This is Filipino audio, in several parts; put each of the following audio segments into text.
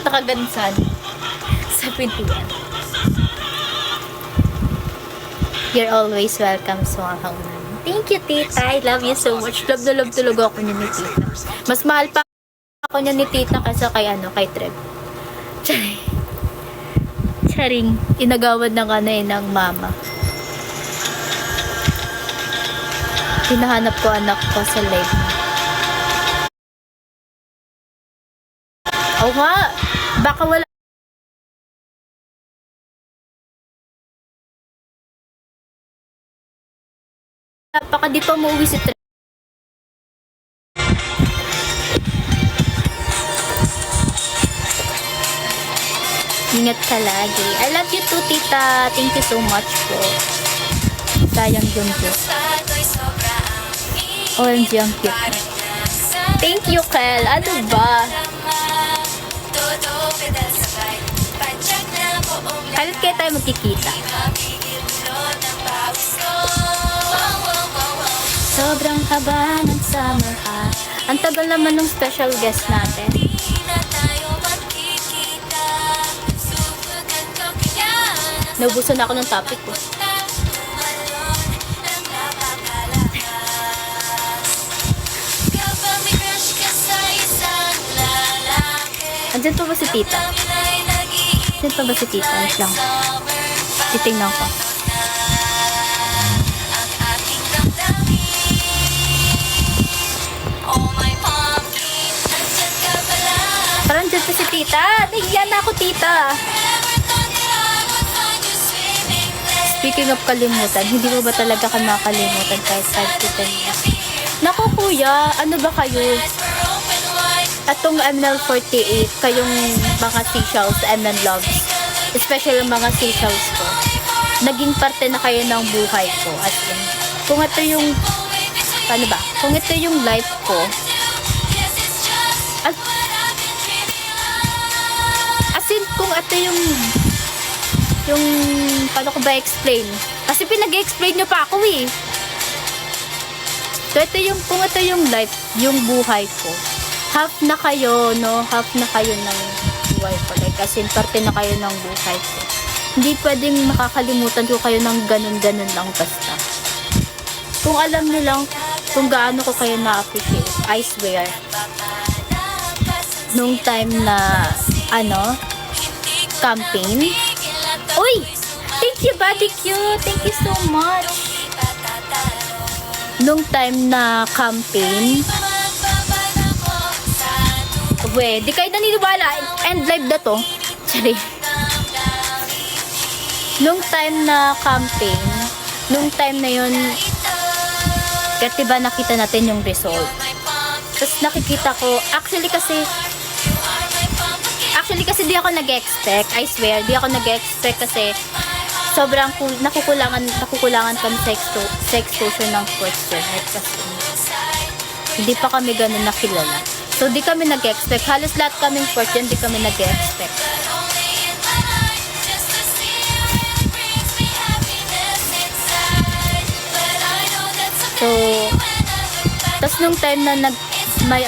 Punta ka ganun sa pintuan. You're always welcome sa mga kaunan. Thank you, tita. I love you so much. Love na love talaga ako niya ni tita. Mas mahal pa ako niya ni tita kaysa kay Trev. Charing. Inagawad ng ng mama. Hinahanap ko anak ko sa live. Oo nga. Baka wala. Baka di pa umuwi si Trev. Ingat ka lagi. I love you too, tita. Thank you so much po. Sayang yun po. OMG, ang cute. Thank you, Kel. Ano ba? Halit kayo tayo magkikita. Sobrang haba ng summer ha. Ang tagal naman ng special guest natin. Naubusan na ako ng topic ko. Andyan pa ba si tita? Andyan pa ba si tita? Wait lang. Titingnan ko. Parang andyan pa si tita. Nahiya na ako, tita. Speaking of kalimutan, hindi mo ba talaga ka makalimutan kahit 5 to 10 years? Naku kuya, ano ba kayo? Atong ML48, kayong mga seashells, ML loves, especially mga seashells ko, naging parte na kayo ng buhay ko. At yun, kung ito yung, ano ba? Kung ito yung life ko, as in, kung ito yung paano ko ba explain? Kasi pinag-explain nyo pa ako eh. So ito yung, kung ito yung life, yung buhay ko, half na kayo, no? Half na kayo ng buhay ko. Like, as in, parte na kayo ng buhay ko. Hindi pwedeng makakalimutan ko kayo ng ganun-ganun lang basta. Kung alam nyo lang kung gaano ko kayo na-appreciate, I swear. Nung time na, campaign, uy! Thank you, Buddy Q! Thank you so much! Nung time na campaign, di kayo naniniwala, end live na to. Sorry. Nung time na campaign, nung time na yun, kasi diba nakita natin yung result. Tapos nakikita ko, actually kasi di ako nag-expect, I swear, di ako nag-expect kasi sobrang nakukulangan kami sa exposure ng first unit kasi hindi pa kami ganun nakilala. So, di kami nag-expect. Halos lahat kaming first yun, di kami nag-expect. So, tas nung time na may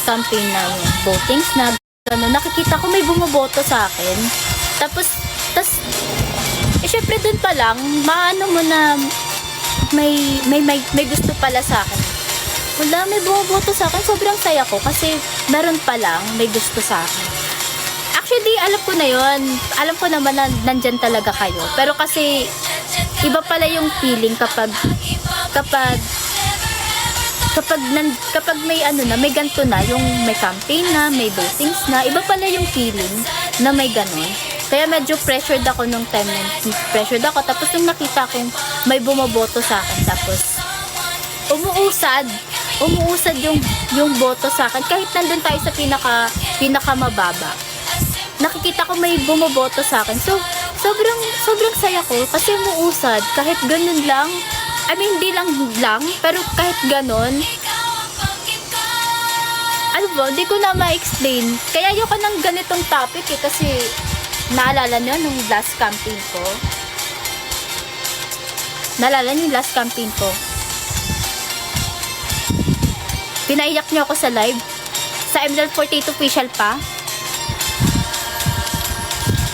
campaign na votings na nakikita ko may bumoboto sa akin. Tapos syempre dun pa lang, maano mo na may gusto pala sa akin. Wala, may bumoboto sa akin. Sobrang saya ko kasi meron pa lang may gusto sa akin. Actually, alam ko na yun. Alam ko naman na nandyan talaga kayo. Pero kasi, iba pala yung feeling kapag may may ganito na, yung may campaign na, may votings na, iba pala yung feeling na may ganon. Kaya medyo pressured ako nung time na pressured ako. Tapos nung nakita kong may bumoboto sa akin, tapos umuusad yung boto sa akin. Kahit nandun tayo sa pinaka mababa. Nakikita ko may bumoboto sa akin. So, sobrang saya ko kasi umuusad. Kahit ganun lang. I mean, hindi lang, pero kahit ganon, hindi ko na ma-explain. Kaya ayoko ng ganitong topic eh, kasi naalala nyo nung last campaign ko. Pinaiyak nyo ako sa live. Sa ML48 official pa.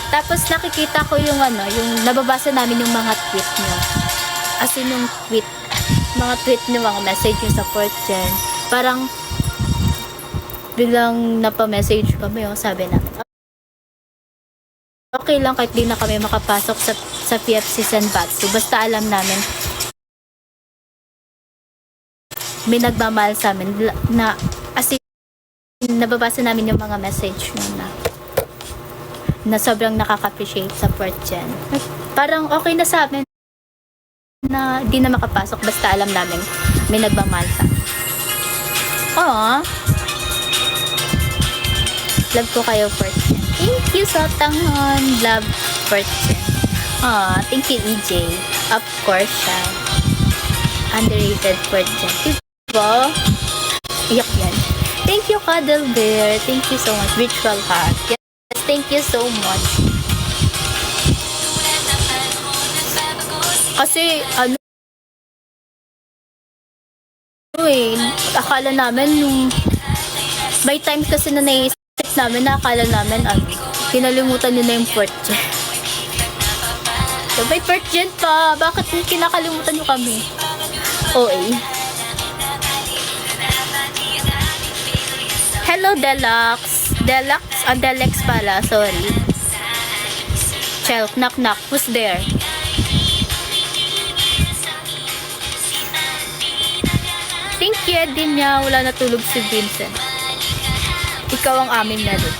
Tapos nakikita ko yung ano, yung nababasa namin yung mga tweet nyo. As in yung tweet, mga tweet nyo, mga message nyo sa 4th Gen. Parang biglang napa-message kami, oh, sabi namin. Okay lang kahit di na kami makapasok sa PFC Senbatsu. Basta alam namin may nagmamahal sa amin na as in, nababasa namin yung mga message nyo na sobrang nakaka-appreciate sa 4th Gen. Parang okay na sa amin na di na makapasok basta alam namin may nagmamahal sa amin. Aww. Love ko kayo, 4th Gen. Thank you, Sotanghon. Love, 4th Gen. Aww, thank you, EJ. Of course, siya. Underrated 4th Gen. Diba? Iyak yan. Thank you, Cuddle Bear. Thank you so much. Virtual heart. Yes, thank you so much. Kasi, ano akala namin yung may times kasi na naisip namin na akala namin kinalimutan nyo na yung 4th Gen. So, may 4th Gen pa. Bakit kinakalimutan nyo kami? OA. Hello, Deluxe. Deluxe pala. Sorry. Chelk, knock knock. Who's there? Thank you, Edinya. Wala natulog si Vincent. Ikaw ang aming nalit.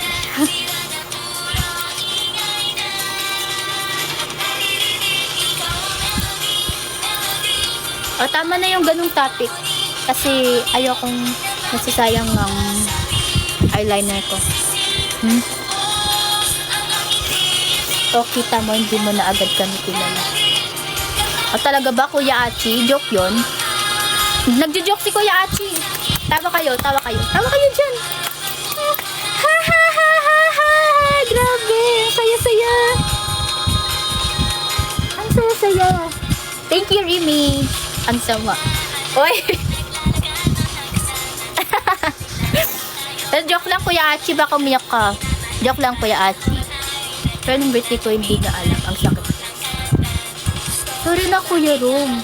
O, tama na yung ganung topic. Kasi ayokong nasisayang ng eyeliner ko. O, kita mo, hindi mo na agad kami kilala. O, talaga ba, Kuya Achi? Joke yun? Nagjo-joke si Kuya Achi. Tawa kayo dyan. Ha ha ha ha ha. Grabe, saya-saya. Ang saya-saya. Thank you, Remy. Ang sama. Oy. Joke lang, Kuya Achi. Baka umiyak ka. Joke lang, Kuya Achi. Pero nung birthday ko, hindi na alam. Ang sakit. Sorry na, Kuya Rom.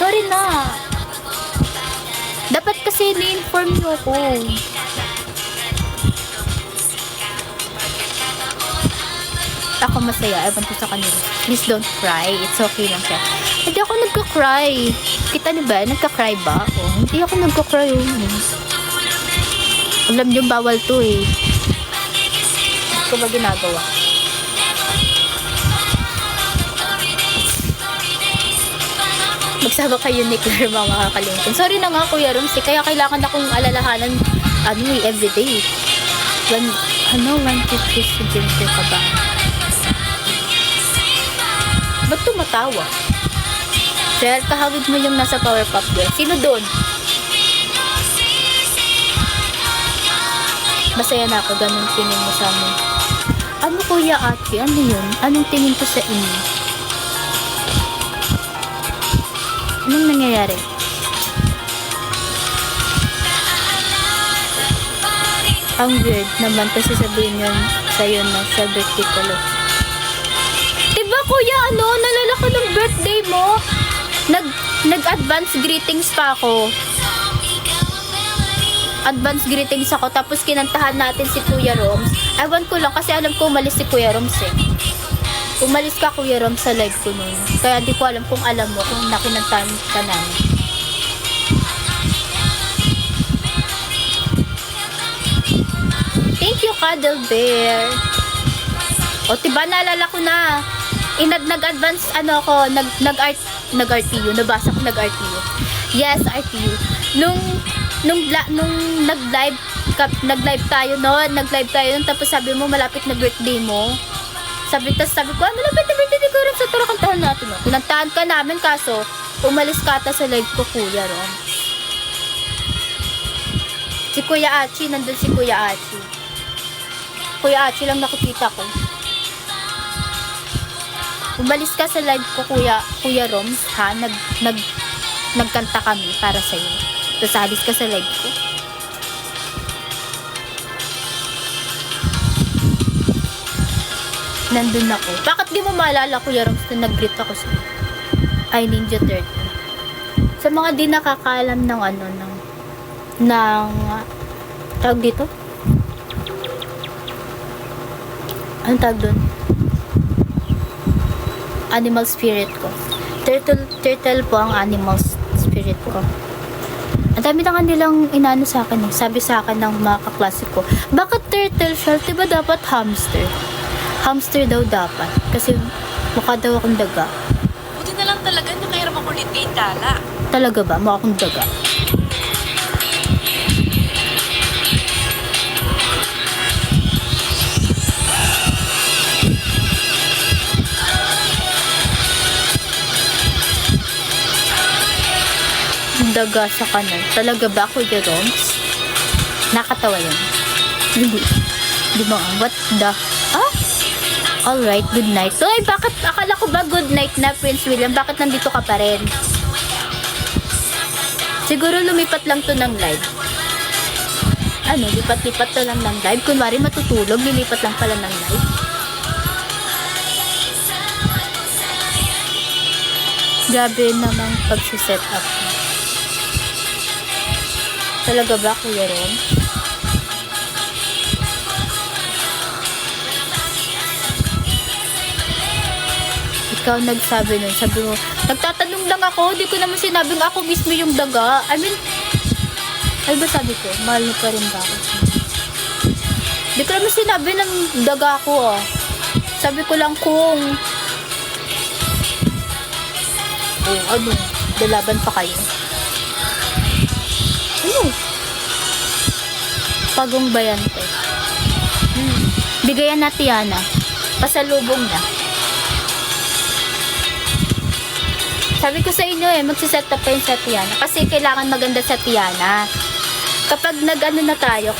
Sorry na. Dapat kasi ni-inform nyo ako. Ako masaya. Ewan ko sa kanila. Please don't cry. It's okay lang siya. Hindi ako nagka-cry. Kita niyo ba? Nagka-cry ba ako? Hindi ako nagka-cry. Alam niyo, bawal to eh. Hindi ko ba ginagawa? Magsama kayo ni Claire, mga kakalingkin. Sorry na nga, Kuya Romsey. Kaya kailangan akong alalahanan everyday. 150 cm ka ba? Ba't tumatawa? Sir, kahawig mo yung nasa Powerpuff Girl. Sino doon? Masaya na ako. Ganun tingin mo sa amin. Ano, Kuya Ate? Ano yun? Anong tingin ko sa inyo? Anong nangyayari? Ang weird naman kasi sabihin yun sa'yo na sa birthday ko lang. Diba, Kuya, nalala ko ng birthday mo? Nag-advance greetings pa ako. Advance greetings ako, tapos kinantahan natin si Kuya Roms. Ewan ko lang, kasi alam ko umalis si Kuya Roms eh. Umalis ka, Kuya Roms, sa live ko nun. Kaya di ko alam kung alam mo kung nakinantahan ka namin. Thank you, Cuddle Bear. O, diba, naalala ko na. Nag-advance, nag-RTU. Nabasa ko nag-RTU. Yes, RTU. Nung nag-live tayo noon, tapos sabi mo, malapit na birthday mo. Sabi ko, malapit na birthday ko rin, so tara, kantahan natin. No? Kinantahan ka namin, kaso, umalis ka ata sa live ko, Kuya Ron. Si Kuya Achi, nandun si Kuya Achi. Kuya Achi lang nakikita ko. Umalis ka sa live ko, Kuya Roms, ha? Nagkanta kami para sa'yo. Tapos alis ka sa live ko. nandun ako. Bakit di mo maalala, Kuya Roms, na nag-greet ako sa Ninja Turtle? Sa mga di nakakaalam ng tawag dito? Anong tawag dun? Animal spirit ko. Turtle po ang animal spirit ko. Ang dami na kanilang inano sa akin eh. Sabi sa akin ng mga kaklase ko, bakit turtle shell? Diba dapat hamster? Hamster daw dapat. Kasi mukha daw akong daga. Buti na lang talaga nakahiram ako ulit kay Tala. Talaga ba? Mukha akong daga. Daga sa kanan. Talaga ba, Kuya Roms? Nakatawa yun. Di ba? What the? Ah? Alright, good night. So, ay, bakit? Akala ko ba good night na, Prince William? Bakit nandito ka pa rin? Siguro lumipat lang to ng live. Ano, lipat-lipat to lang ng live. Kunwari matutulog, lilipat lang pala ng live. Grabe namang pag-set up. Talaga ba, Kuya Ron? Ikaw nagsabi nun. Sabi mo, nagtatanong lang ako. Di ko naman sinabing ako mismo yung daga. I mean, ay ba sabi ko? Mahal mo pa rin ba ako? Di ko naman sinabi ng daga ako, ah. Sabi ko lang kung dalaban pa kayo. Pagong bayan ko. Bigayan na Tiana. Pasalubong na. Sabi ko sa inyo magsiset up kayo sa Tiana. Kasi kailangan maganda sa Tiana. Kapag nag-ano na tayo,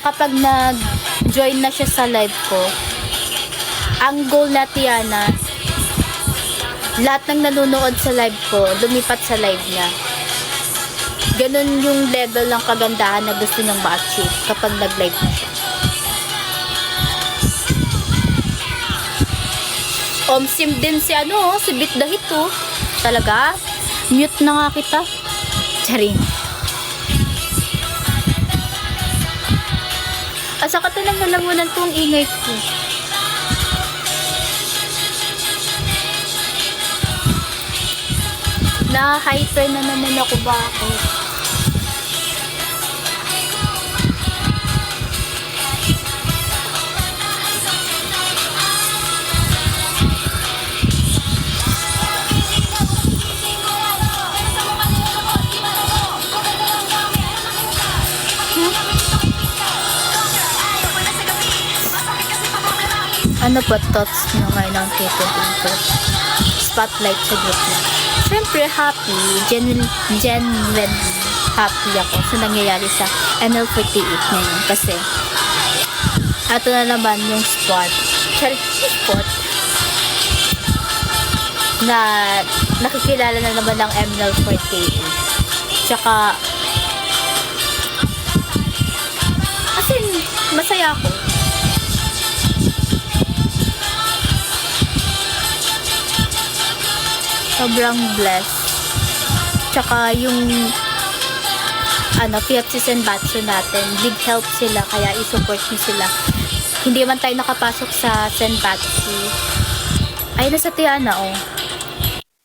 kapag nag-join na siya sa live ko, ang goal na Tiana, lahat ng nanonood sa live ko, lumipat sa live niya. Ganun yung level ng kagandahan na gusto niyang ma-achieve kapag nag-live na siya. Omsim din si si Bit the Hit, oh. Talaga? Mute na nga kita. Charing. Asa ka talang nalamunan kong ingay ko. Na-hyper na naman ako, bakit? Ano ba thoughts nyo ngayon ng K-pop spotlight sa group na? Siyempre happy, genuine happy ako sa nangyayari sa ML48 ngayon kasi ato na naman yung spot na nakikilala na naman ng ML48. Tsaka kasi masaya ako. Sobrang blessed. Tsaka yung PFC Senbatsu natin, big help sila, kaya i-support nyo sila. Hindi man tayo nakapasok sa Senbatsu. Ay, nasa Tiana, oh.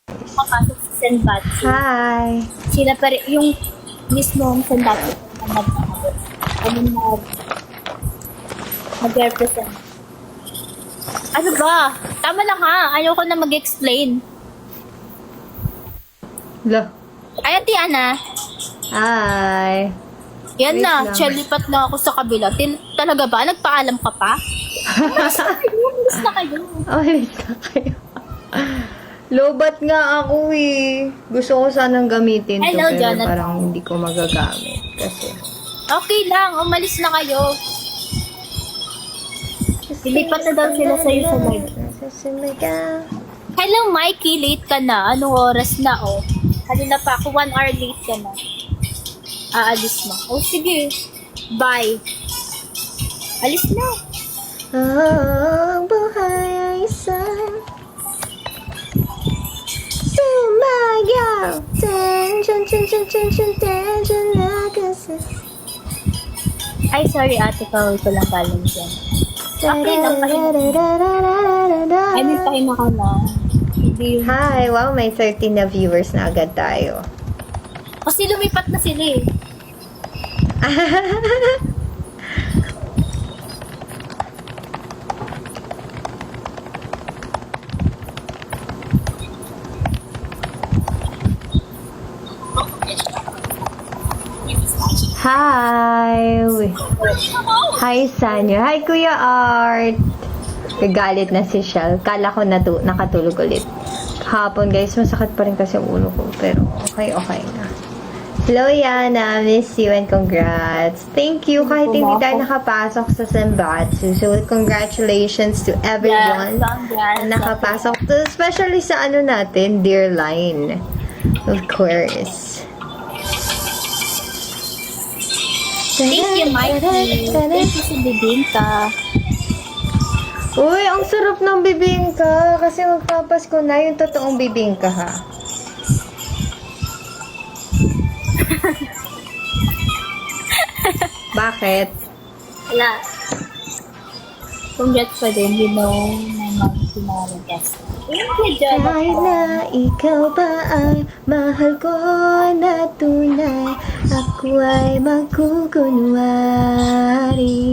Nakapasok sa Senbatsu. Hi! Sila pa rin, yung mismong Senbatsu mag-represent. Ano ba? Tama lang ha, ayaw ko na mag-explain. Lo. Ay, Tiana. Hi! Yan Wait na, lang. lipat na ako sa kabila. Talaga ba? Nagpaalam ka pa? Mas na kayo. Ulit na kayo. Lobat nga ako eh. Gusto ko sanang gamitin to, Hello, pero Jonathan. parang hindi ko magagamit. Kasi... Okay lang, umalis na kayo. Lilipat na daw sila sa'yo sa live. Hello, Mikey. Late ka na. Anong oras na, oh? Kanina pa ako. 1 hour late ka na. Aalis na. Oh, sige. Bye. Alis na. Ang sun. Sumaya, tension, tension, tension, tension, nakasa. Ay, sorry ate, kawal ko lang galing dyan. Okay lang, I mean, pahinga ka lang. Hindi yung... Hi, wow, may 13 na viewers na agad tayo. Kasi lumipat na sila eh. Hi! Hi, Sanya. Hi, Kuya Art! Nagalit na si Shell. Kala ko nakatulog ulit. Hapon, guys, masakit pa rin kasi ang ulo ko. Pero, okay na. Hello, Yana. Miss you and congrats. Thank you. Kahit hindi tayo nakapasok sa Senbatsu. So, congratulations to everyone na nakapasok. Especially sa natin, Dear Line. Of course. Thank you, Mikey. Thank you sa bibingka. Uy, ang sarap ng bibingka. Kasi magpapasko na yung totoong bibingka, ha? Bakit? Wala. Congrats pa din, you know, my mom pinaragast. Thank you, Jonathan. Kahit na ikaw ba ay mahal ko na tunay, ako ay magkukunwari.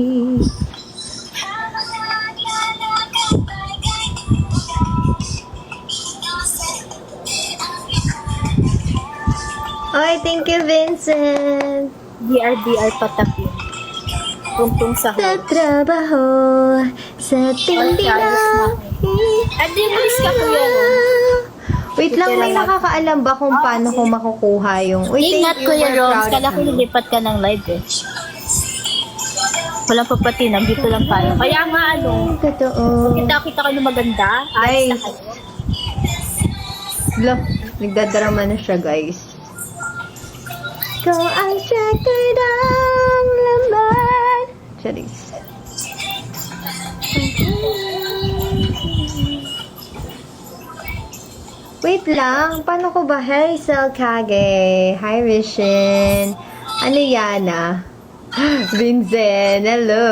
Oy, thank you, Vincent. DRDR patapin. Tungtong sa Sa trabaho, sa tindi Ay, ayos na. na. At yung miss ka kuya no? Wait lang, may nakakaalam ba kung paano ko makukuha yung... Uy, Ingat thank you, kuya we're Roms, proud kala of ko you. lilipat ka ng live eh. Walang papatinag, dito lang tayo. Kaya nga Totoo. kita ka na maganda. Ayos na Guys. kayo. Look, nagdadrama na siya, guys. Ikaw ang siya'y ng laman. Charis. Wait lang, paano ko ba? Hi, Selkage. Hi, Rishin. Ano Yana? Vincent, hello.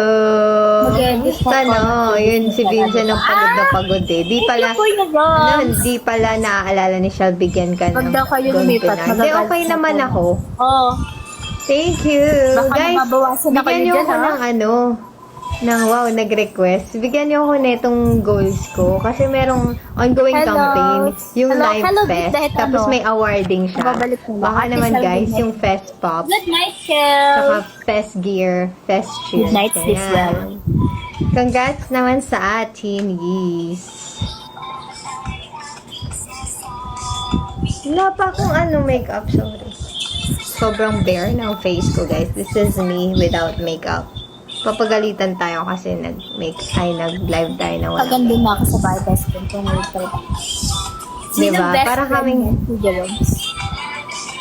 Mag-edit pa Ano, yun si Vincent ang pagod na pagod eh. Di pala, Thank you, Kuya Roms. hindi pala naaalala ni Shell, bigyan ka Pag ng daw kayo gold lumipat, pinay. Hindi, magagalit okay siya naman po. ako. Oo. Thank you. Baka Guys, mababawasan na kayo bigyan niyo dyan, ako ha? ng wow, nag-request. Bigyan niyo ako na itong goals ko. Kasi merong ongoing Hello. campaign, yung Hello, Live hello, Fest. dahil Tapos ano? may awarding siya. Babalik mo ba? Baka Ate naman Shell, guys, good night. yung Fest Pop. Good night, Kel. Saka Fest Gear, Fest Cheer. Good night, sleep Ayan. well. Congrats naman sa atin, Yeez. Wala pa akong makeup, sorry. Sobrang bare ng face ko, guys. This is me without makeup. Papagalitan tayo kasi nag-live tayo na wala. Paganda na ako sa bahay best friend kung wait pa. Diba? Para kaming...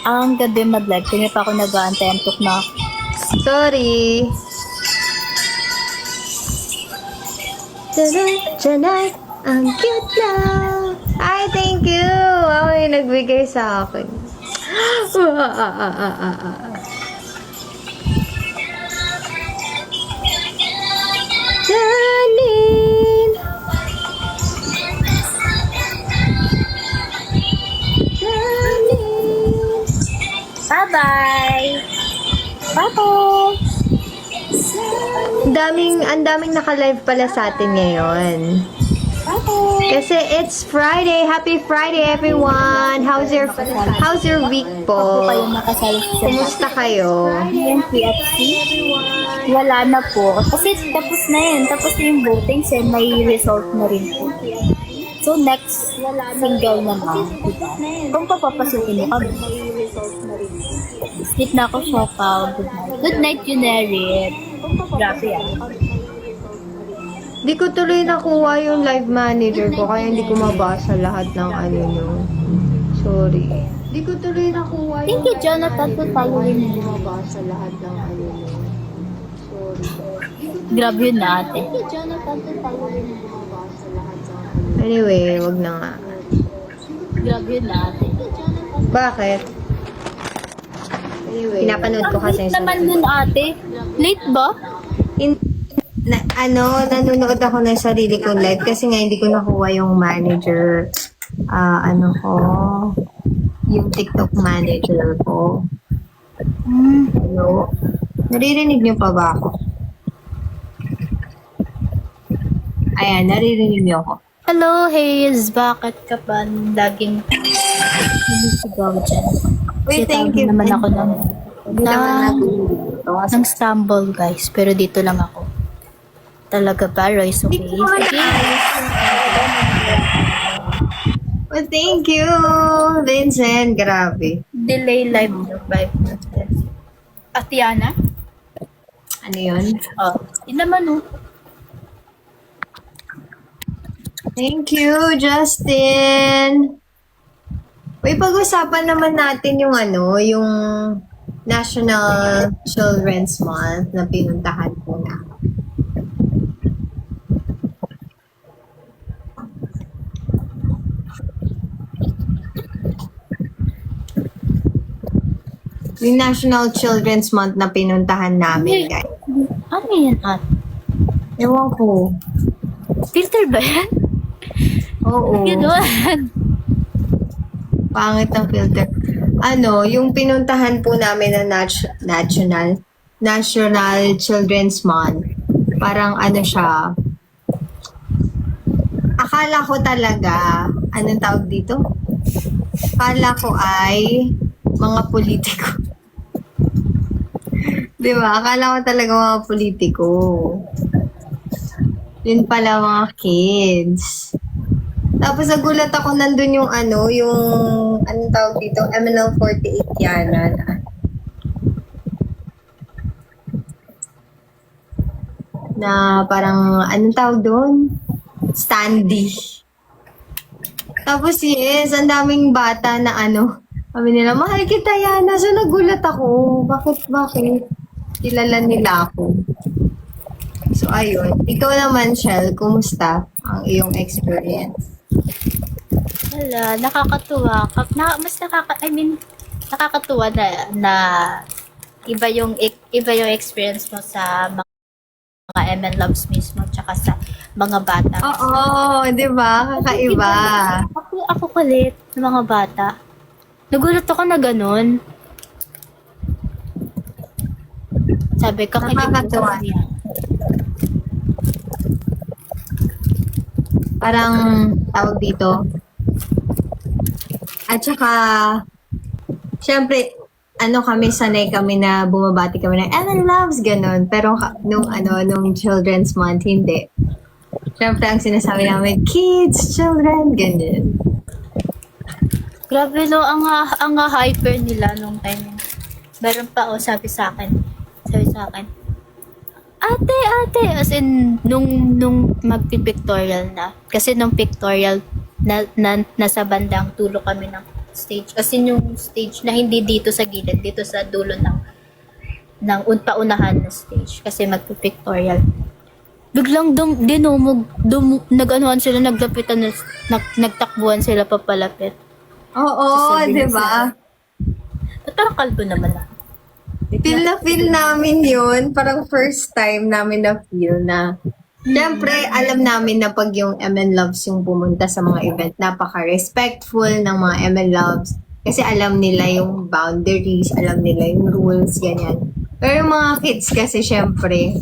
Ang ganda yung mag-live. Kanya pa ako nag-aantay. Antok na ako. Sorry. Tonight, ang cute na. Ay, thank you. Ay, nagbigay sa akin. Janine. Janine. Bye-bye! Bye-bye! Ang daming naka-live pala sa atin ngayon. Bye-bye! Kasi it's Friday. Happy Friday, everyone. How's your week Ako po? kayo nakasali sa Kumusta kayo? yung PFC. Wala na po. Kasi tapos na yun. Tapos na yung voting. So may result na rin po. So next single naman. Diba? Kung papapasukin mo kami. Sleep na ako, Shopaw. Good night. Good night, Junerit. Grabe yan. Di ko tuloy nakuha yung live manager ko kaya hindi ko mabasa lahat ng nyo. Sorry. Di ko tuloy nakuha Thank you, Jonathan, for following me. mabasa lahat ng nyo. Sorry. Grabe yun na ate. Jonathan, for following me mabasa lahat ng Anyway, wag na nga. Grabe yun ate. Bakit? Anyway, pinapanood ko kasi Late naman yun ate. Late ba? Nanonood ako ng sarili kong live kasi nga hindi ko nakuha yung manager. Yung TikTok manager ko. Hello? Naririnig niyo pa ba ako? Ayan, naririnig niyo ako. Hello, Hayes. Bakit ka ba laging sumisigaw dyan? Wait, thank you. Naman ako ng, Hindi naman nagugulo. ng stumble, guys. Pero dito lang ako. Talaga ba, Royce? Okay. Sige. Well, thank you, Vincent. Grabe. Delay live nyo. 5 minutes. Atiana? Ano yun? Oh. Yun naman, oh. Thank you, Justin. Uy, pag-usapan naman natin yung yung National Children's Month na pinuntahan ko na. Yung National Children's Month na pinuntahan namin, guys. Ano yan, ate? Ewan ko. Filter ba yan? Oo. Gano'n. Pangit ang filter. Yung pinuntahan po namin na National Children's Month. Parang siya. Akala ko talaga, anong tawag dito? Akala ko ay mga politiko. Di ba? Akala ko talaga mga politiko. Yun pala mga kids. Tapos nagulat ako nandun yung anong tawag dito? MNL48 yana. Na parang, anong tawag doon? Standee. Tapos yes, ang daming bata na sabi nila, mahal kita Yana. So nagulat ako. Bakit? Kilala nila ako. So ayun. Ikaw naman, Shell, kumusta ang iyong experience? Wala, nakakatuwa. Nakakatuwa na iba yung experience mo sa mga MN Loves mismo tsaka sa mga bata. Oo, di ba? Kakaiba. Ako kulit ng mga bata. Nagulat ako na ganun. Sabi ko, Nakakatuwa. niya. Parang tawag dito. At saka, syempre, sanay kami na bumabati kami ng Ellen Loves, ganun. Pero nung Children's Month, hindi. Syempre, ang sinasabi namin, kids, children, ganun. Grabe no, ang hyper nila nung time. Meron pa sabi sa akin, ate, as in, nung magpipictorial na. Kasi nung pictorial, nasa bandang tulo kami ng stage. As in, yung stage na hindi dito sa gilid, dito sa dulo ng paunahan na stage. Kasi magpipictorial. Biglang nag-anuhan sila, naglapitan, nagtakbuhan sila papalapit. Oo, Sasabihin di ba? Ba't parang kalbo naman ako? Feel namin yun. Parang first time namin na feel na syempre, alam namin na pag yung MN Loves yung pumunta sa mga event, napaka-respectful ng mga MN Loves. Kasi alam nila yung boundaries, alam nila yung rules, ganyan. Pero yung mga kids kasi syempre,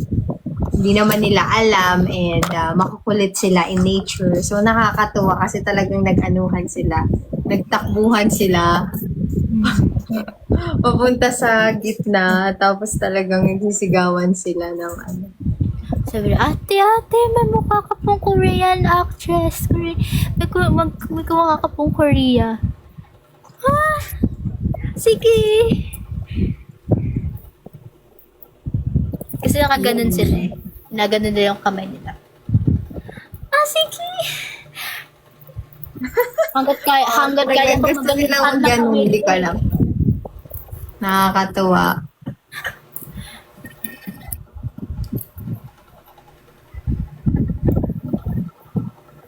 hindi naman nila alam and makukulit sila in nature. So nakakatuwa kasi talagang nag-anuhan sila. Nagtakbuhan sila. Papunta sa gitna. Tapos talagang nagsisigawan sila ng Sabi niya, ate, may mukha ka pong Korean actress. May mukha ka pong Korea. Sige. Kasi nakaganon sila eh. Naganon nila yung kamay nila. Sige. Hanggat kaya pa gusto nila mag-ganun, hindi ko alam. Nakakatuwa.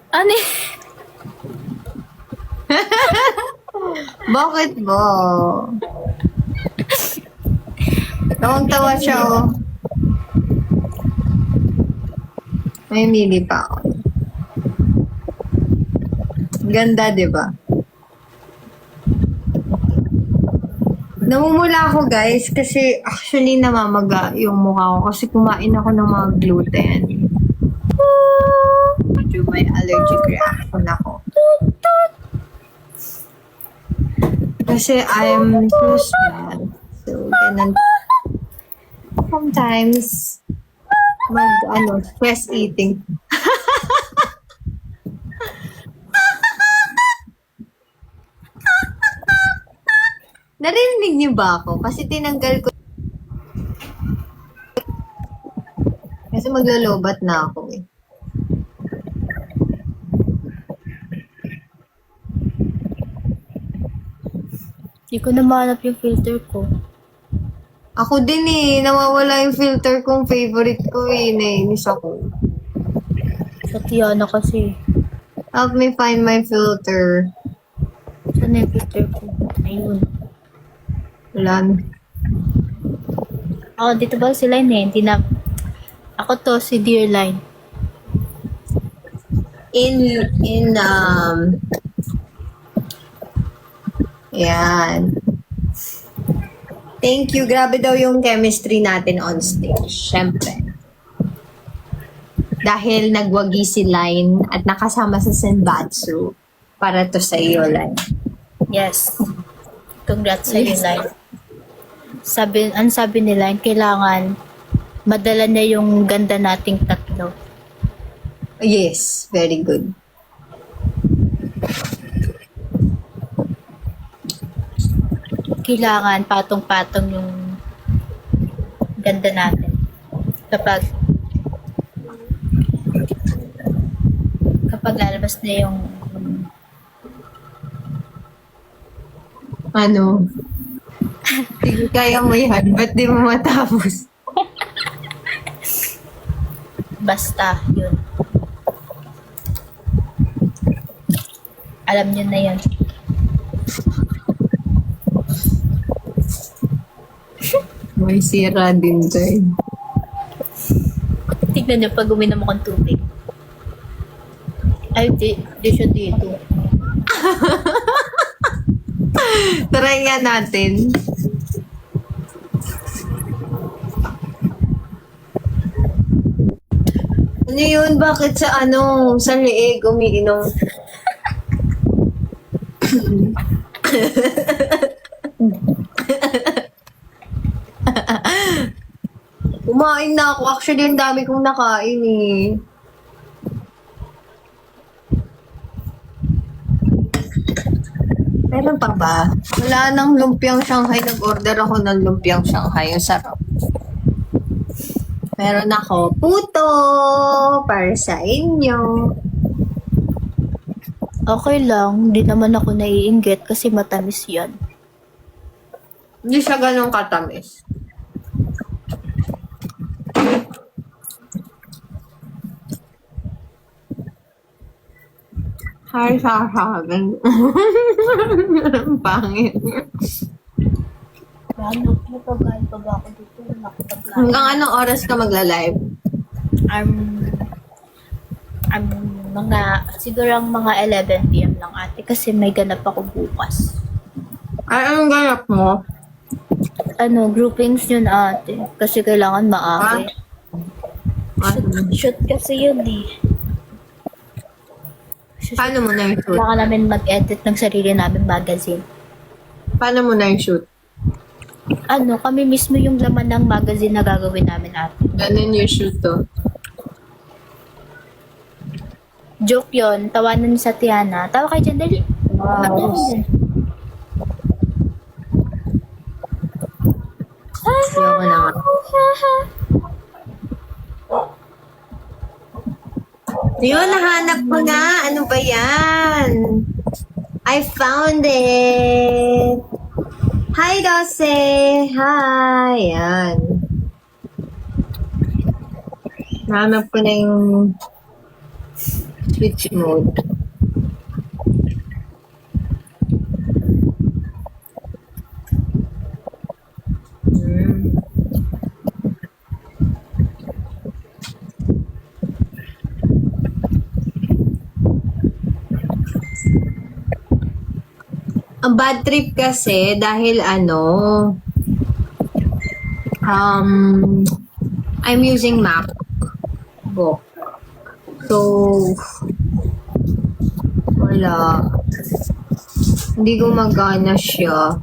Ano Bakit ba? Tawang-tawa siya, oh. May mili pa ako. Ganda, di ba? Namumula ako, guys, kasi actually namamaga yung mukha ko kasi kumain ako ng mga gluten. Medyo may allergic reaction ako. Kasi I'm too small. So, ganun. Sometimes, stress eating. Narinig niyo ba ako? Kasi tinanggal ko. Kasi maglalobat na ako eh. Hindi ko na mahanap yung filter ko. Ako din eh. Nawawala yung filter kong favorite ko eh. Nainis ako. Sa Tiana kasi. Help me find my filter. Saan na yung filter ko? Ayun. Wala na. Ako, dito ba si Line eh? Hindi na... Ako to, si Dearline. Yan. Thank you. Grabe daw yung chemistry natin on stage. Siyempre. Dahil nagwagi si Line at nakasama sa Senbatsu para to sa iyo, Line. Yes. Congrats sa'yo, Line. Ang sabi ni Line, kailangan madala niya yung ganda nating tatlo. Yes, very good. Kailangan patong-patong yung ganda natin. Kapag lalabas na yung Ano? Sige, kaya mo yan. Ba't di mo matapos? basta, yun. Alam niyo na yun. May sira din tayo. Tignan niyo pag uminom akong tubig. Ay, di siya dito. Try nga natin. Ano yun? Bakit sa leeg umiinom? Kumain na ako. Actually, ang dami kong nakain eh. Meron pa ba? Wala nang lumpiang Shanghai. Nag-order ako ng lumpiang Shanghai. Ang sarap. Meron ako puto para sa inyo. Okay lang, hindi naman ako naiinggit kasi matamis yan. Hindi siya ganun katamis. Hi, sasagan. Ang pangit. Ano, napagain pa ba ako dito? Nakapaglain. Hanggang anong oras ka magla-live? Siguro ang mga 11 PM lang ate kasi may ganap ako bukas. Ay, anong ganap mo? Groupings yun ate. Kasi kailangan maaari. Shoot kasi yun eh. Paano mo na yung shoot? Kailangan namin mag-edit ng sarili namin magazine. Paano mo na yung shoot? Kami mismo yung laman ng magazine na gagawin namin ate. Ganun yung shoot to. Joke yun. Tawanan sa Tiana. Tawa kayo dyan, dali. Wow. Ayoko na nga. Yun, nahanap ko na. Ano ba yan? I found it. Hi, Dose. Hi. Yan. Nahanap ko na yung switch mode. Ang bad trip kasi dahil I'm using MacBook. So, wala. Hindi gumagana siya.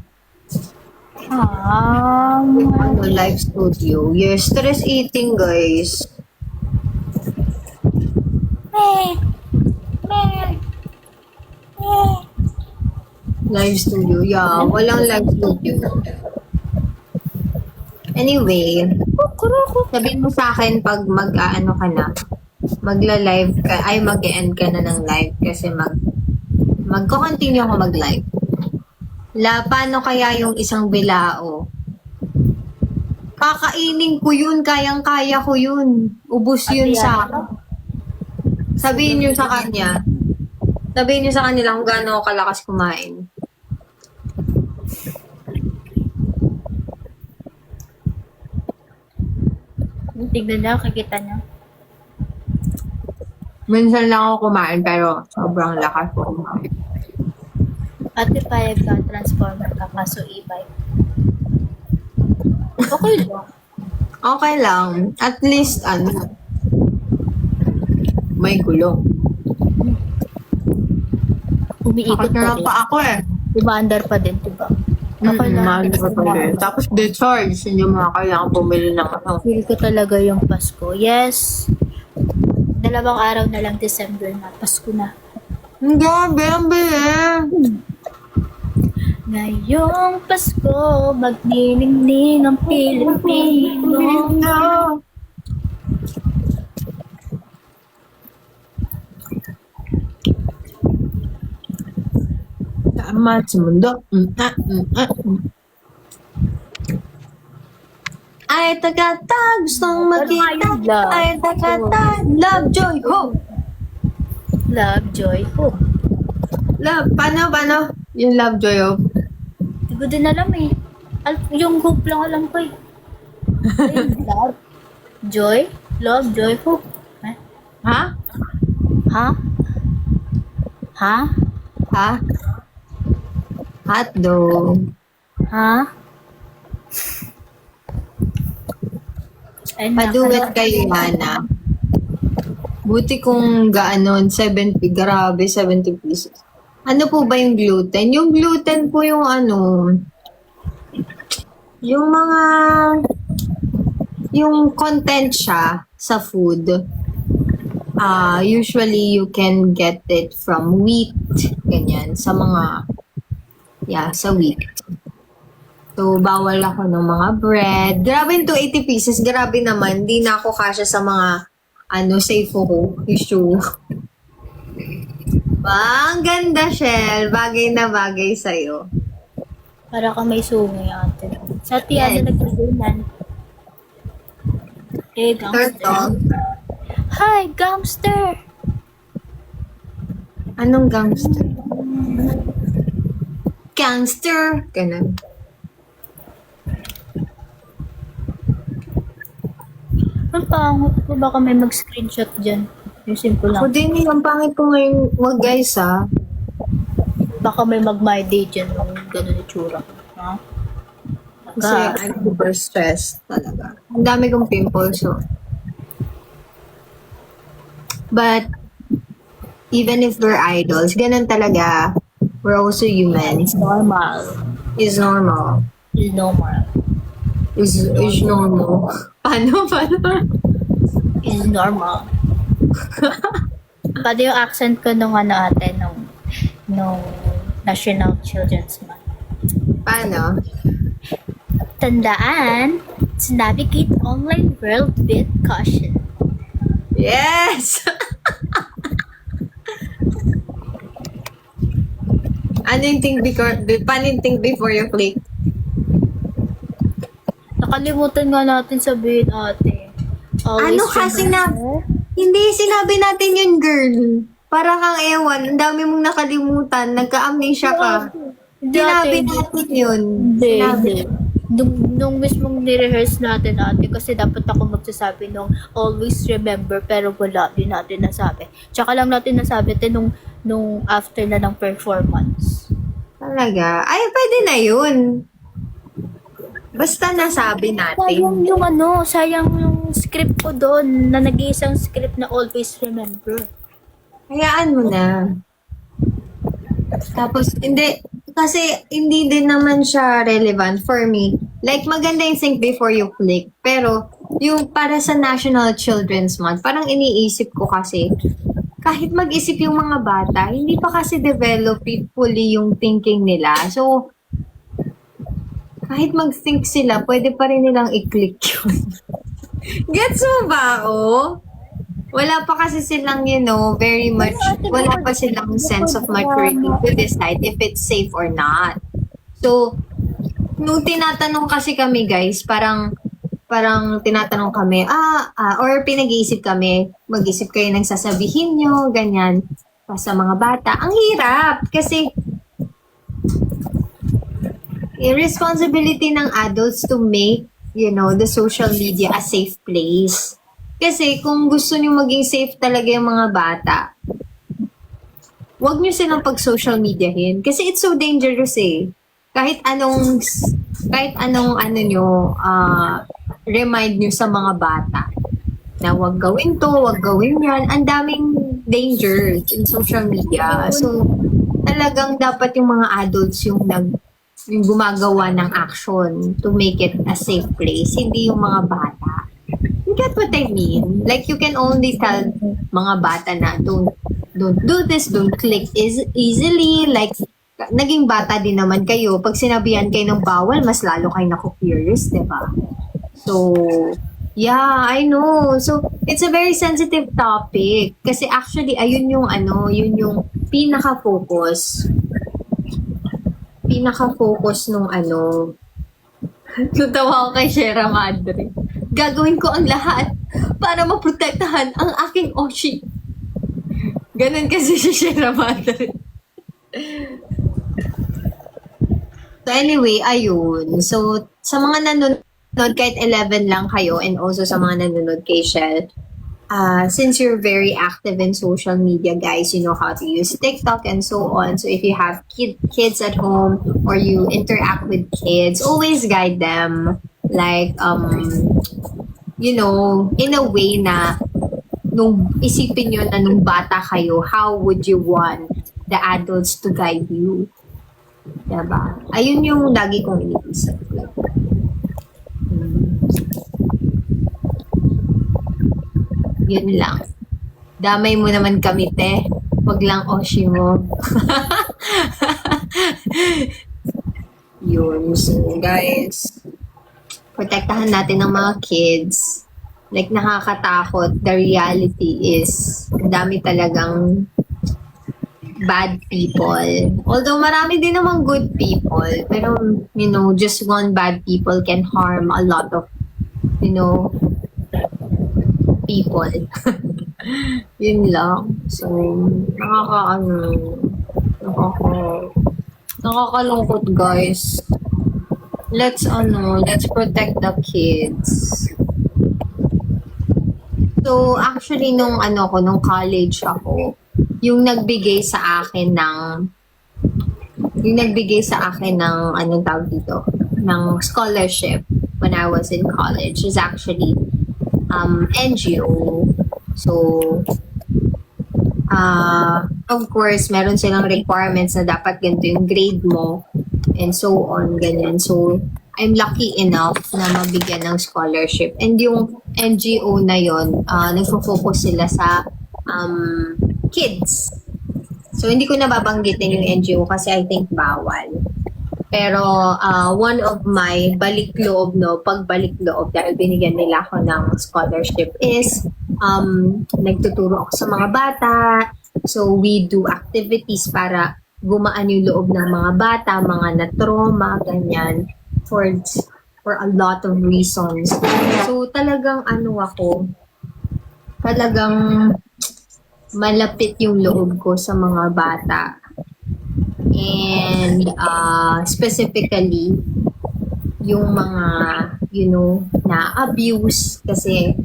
Live studio. Yes, stress eating, guys. Live studio. Yeah, walang live studio. Anyway, sabihin mo sa akin pag mag-aano ka na, magla-live ka, ay mag-end ka na ng live kasi magko-continue ako mag-live. Paano kaya yung isang bilao? Kakainin ko yun, kayang-kaya ko yun. Ubus yun sa akin. Sabihin niyo sa kanya. Sabihin niyo sa kanila kung gaano ako kalakas kumain. Tignan niya, kakita niya. Minsan lang ako kumain pero sobrang lakas ko kumain. Ate, payag ka, transformer ka, kaso e-bike. Okay lang. Okay lang. At least, may gulong. Umiikot Bakit pa na din. pa ako eh. Umaandar pa din, diba? Okay lang. Mahal ko pa rin. Tapos decharge, hindi mo na kailangan bumili ng Feel ko talaga yung Pasko. Yes. 2 araw na lang December na. Pasko na. Ang gabi, ang bilis. Ngayong Pasko, magniningning ang Pilipino. Tama sa mundo. Ay, tagata, gustong makita. Love. Ay, tagata, love, joy, hope. Love, joy, hope. Love, paano? Yung love, joy, hope. Hindi ko din alam eh. Yung hope lang alam ko eh. Ay, love, joy, love, joy, hope. Eh? Ha? Ha? Ha? Ha? Hotdog. Ha? Ay, Paduet kay Hana. Buti kung gaanon, 70, grabe, 70 pieces. Ano po ba yung gluten? Yung gluten po yung yung mga, yung content siya sa food. Usually you can get it from wheat, ganyan, sa mga, sa wheat. So, bawal ako ng mga bread. Grabe yung 280 pieces. Grabe naman. Di na ako kasya sa mga, safe ko issue. Ang ganda, Shell. Bagay na bagay sa'yo. para kang may sungay ate. Sa tiyan Yes. na nagsiginan. Eh, gangster. Turtle. Hi, gangster! Anong gangster? Gangster! Ganun. Ang pangot ko, baka may mag-screenshot dyan. Yung simple Ako lang. din yung pangit ko ngayon. Wag guys Baka may mag-my day dyan ng gano'n itsura. Ha? Kasi I'm super stressed talaga. Ang dami kong pimples. So. But, even if we're idols, ganun talaga. We're also human. It's normal. Is normal. It's normal. Is normal. Paano? It's normal. Pati yung accent ko nung ate, nung National Children's Month. Paano? Tandaan, to navigate online world with caution. Yes! Ano yung think before you click? Nakalimutan nga natin sabihin, ate. Always Ano kasi remember- Hindi, sinabi natin yun, girl. Para kang ewan, ang dami mong nakalimutan, nagka-amnesia ka. Hindi, Sinabi ate. natin yun. Hindi, Sinabi. hindi. Nung mismong ni-rehearse natin, ate, kasi dapat ako magsasabi nung always remember, pero wala din natin nasabi. Tsaka lang natin nasabi ate nung after na ng performance. Talaga. Ay, pwede na yun. Basta nasabi Sayang natin. yung sayang yung script ko doon na nag-iisang script na always remember. Hayaan mo na. Tapos, hindi. Kasi, hindi din naman siya relevant for me. Like, maganda yung think before you click. Pero, yung para sa National Children's Month, parang iniisip ko kasi, kahit mag-isip yung mga bata, hindi pa kasi develop fully yung thinking nila. So, kahit mag-think sila, pwede pa rin nilang i-click yun. Gets mo ba ako? Wala pa kasi silang, very much, wala pa silang sense of maturity to decide if it's safe or not. So, nung tinatanong kasi kami guys, parang tinatanong kami, or pinag-iisip kami, mag-isip kayo ng sasabihin nyo, ganyan, pa sa mga bata. Ang hirap, kasi responsibility ng adults to make, the social media a safe place. Kasi kung gusto niyo maging safe talaga yung mga bata, huwag niyo silang pag-social mediahin. Kasi it's so dangerous eh. Kahit anong remind niyo sa mga bata na huwag gawin to, huwag gawin yan. Ang daming dangers in social media. So, talagang dapat yung mga adults yung gumagawa ng action to make it a safe place, hindi yung mga bata. You get what I mean? Like, you can only tell mga bata na don't do this, don't click easily. Like, naging bata din naman kayo. Pag sinabihan kayo ng bawal, mas lalo kayo naku-curious, diba? So, yeah, I know. So, it's a very sensitive topic. Kasi actually, yun yung pinaka-focus nung natawa ko kay Shera Madre. Gagawin ko ang lahat para maprotektahan ang aking Oshi. Ganun kasi si Shera Madre. So anyway, ayun. So, sa mga nanonood, kahit 11 lang kayo, and also sa mga nanonood kay Shell, since you're very active in social media, guys, you know how to use TikTok and so on. So if you have kids at home or you interact with kids, always guide them. Like, in a way na nung isipin nyo na nung bata kayo, how would you want the adults to guide you? Diba? Ayun yung lagi kong iniisip. Yun lang. Damay mo naman kami, te. Wag lang Oshi mo. Yun. So, guys, protektahan natin ang mga kids. Like, nakakatakot. The reality is, dami talagang bad people. Although, marami din namang good people. Pero, just one bad people can harm a lot of, people. Yun lang. So, nakakalungkot, guys. Let's protect the kids. So, actually, nung college ako, yung nagbigay sa akin ng, anong tawag dito, ng scholarship when I was in college is actually NGO. So, of course, meron silang requirements na dapat ganito yung grade mo and so on, ganyan. So, I'm lucky enough na mabigyan ng scholarship. And yung NGO na yon, nagfo-focus sila sa kids. So, hindi ko nababanggitin yung NGO kasi I think bawal. Pero, one of my pagbalik loob dahil binigyan nila ako ng scholarship is, nagtuturo ako sa mga bata. So, we do activities para gumaan yung loob ng mga bata, mga na-trauma, ganyan, for a lot of reasons. So, talagang talagang malapit yung loob ko sa mga bata. And specifically, yung mga, na abuse kasi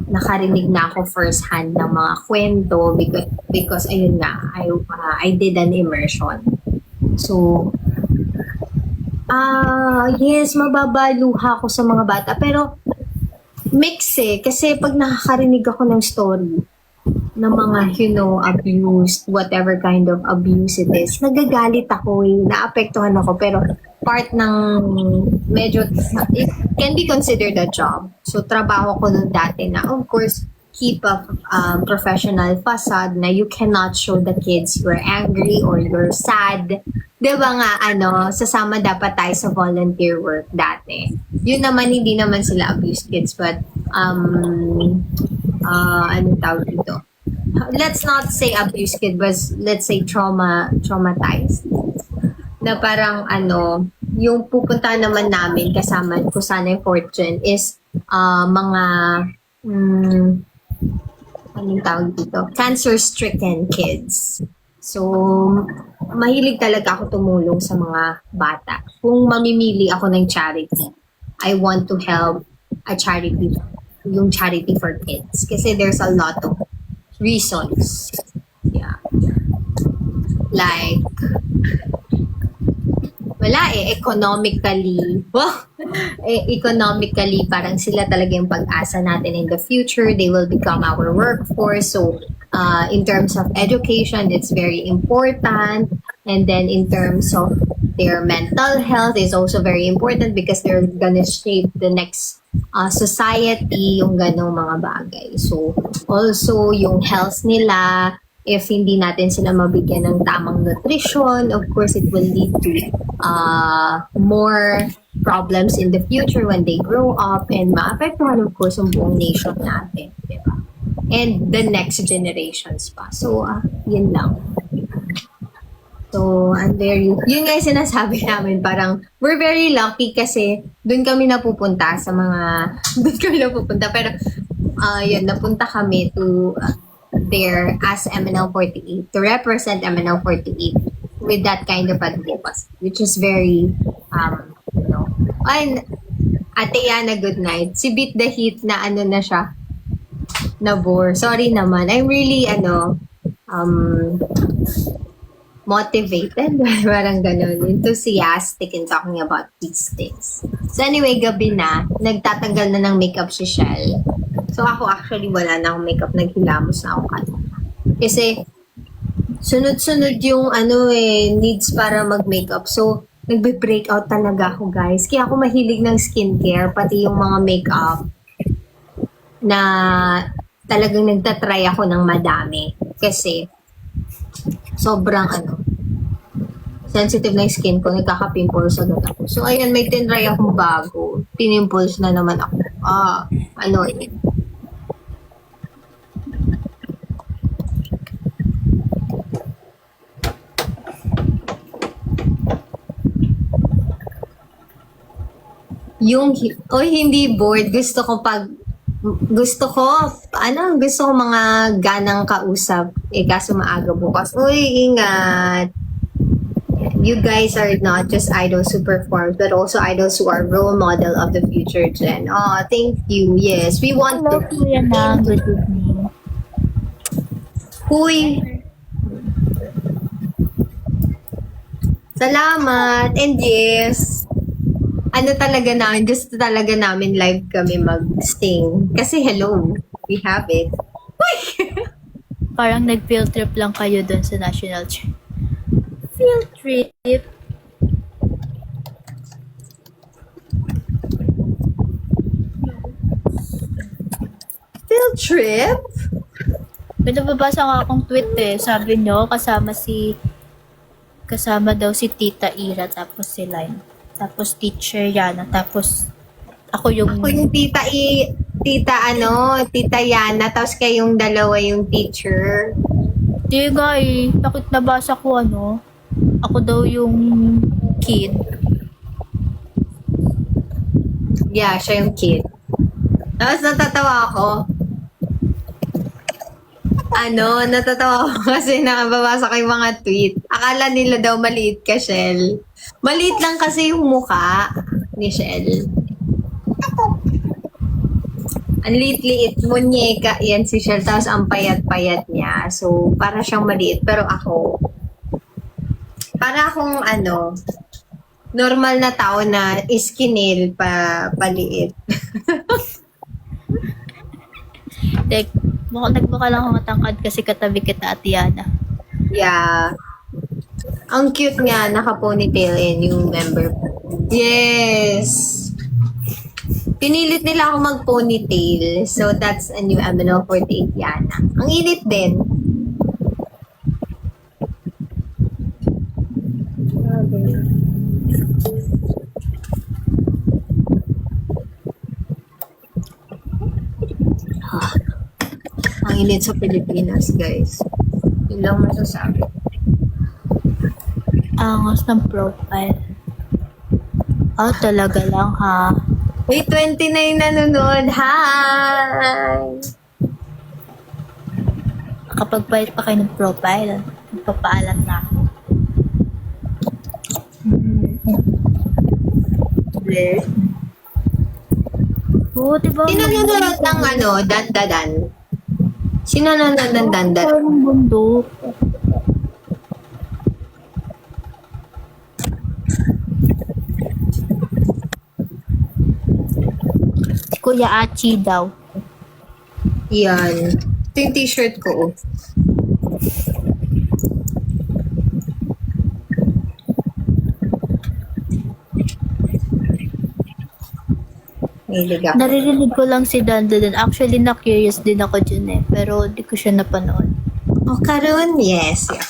nakarinig na ako first hand ng mga kwento because ayun nga, I did an immersion. So, Yes, mababaluha ako sa mga bata. Pero, mix kasi pag nakakarinig ako ng story ng mga, abused, whatever kind of abuse it is, nagagalit ako naapektuhan ako. Pero, part ng medyo, it can be considered a job. So, trabaho ko nung dati na, of course, keep a professional facade na you cannot show the kids you're angry or you're sad. Diba nga, sasama dapat tayo sa volunteer work dati. Yun naman, hindi naman sila abused kids, but, anong tawag dito? Let's not say abused kid, but let's say traumatized. Na parang, yung pupunta naman namin kasama ko sana yung Fortune is, mga, anong tawag dito? Cancer-stricken kids. So, mahilig talaga ako tumulong sa mga bata. Kung mamimili ako ng charity, I want to help a charity, yung charity for kids. Kasi there's a lot of reasons. Yeah. Like, wala economically. Economically, parang sila talaga yung pag-asa natin in the future. They will become our workforce. So, in terms of education, it's very important. And then in terms of their mental health is also very important because they're gonna shape the next society, yung ganong mga bagay. So, also, yung health nila, if hindi natin sila mabigyan ng tamang nutrition, of course, it will lead to more problems in the future when they grow up and maapektuhan, of course, ang buong nation natin. Diba? And the next generations pa. So, yun lang. So, yun nga yung sinasabi namin, parang, we're very lucky kasi doon kami napupunta. Pero, yun, napunta kami to there as MNL48, to represent MNL48 with that kind of advocacy, which is very, and Ate Yana, good night. Si Beat the Heat na na siya, na-bore. Sorry naman. I'm really, motivated, parang ganun, enthusiastic in talking about these things. So anyway, gabi na, nagtatanggal na ng makeup si Shell. So ako actually wala na akong makeup, naghilamos na ako kanina. Kasi sunod-sunod yung needs para mag-makeup. So nagbe-breakout talaga ako, guys. Kaya ako mahilig ng skincare, pati yung mga makeup na talagang nagtatry ako ng madami. Kasi sobrang sensitive na yung skin ko, nagkaka-pimples agad ako. So, ayan, may tinry akong bago. Pinimples na naman ako. Hindi bored. Gusto ko mga ganang kausap. Kaso maaga bukas. Ingat. You guys are not just idols who perform, but also idols who are role model of the future gen. Thank you. Yes, we want Hello, to. Kuya na. Good evening. Huy. Salamat. And yes, gusto talaga namin live kami mag-sing. Kasi hello, we have it. Parang nag-field trip lang kayo doon sa National Tree. Field trip? Field trip? May nababasa nga akong tweet Sabi nyo, kasama daw si Tita Ira, tapos si Line. Tapos teacher Yana, tapos ako yung Tita Yana, tapos kayong dalawa yung teacher. Di nga bakit nabasa ko ako daw yung kid. Yeah, siya yung kid. Tapos natatawa ako. Natatawa ako kasi nakababasa ko yung mga tweet. Akala nila daw maliit ka, Shell. Maliit lang kasi yung mukha ni Shell. Ang liit-liit, munyeka, yan si Shell. Tapos ang payat-payat niya. So, para siyang maliit. Pero ako, para akong normal na tao na iskinil paliit. Like, nagmukha lang ako matangkad kasi katabi kita, Ate Yana. Yeah. Ang cute nga, naka-ponytail yung member. Yes! Pinilit nila ako mag-ponytail. So, that's a new MNL48 Yana. Ang init din. Ang init sa Pilipinas, guys. Yun lang masasabi. Angos ng profile. Oh, talaga lang ha. May 29 nanonood. Hi! Kapag bait pa kayo ng profile, magpapaalam na ako. Bless. Oo, diba? Sino nanonood ng Dan-dadan? Sino nanonood ng Dan-dadan? Parang bundok. Si Kuya Achi daw. Yan. Ito yung t-shirt ko. Oh. Hilig ako. Naririnig ko lang si Dandadan. Actually, na-curious din ako dyan eh. Pero di ko siya napanood. Oh, karon? Yes. Yeah.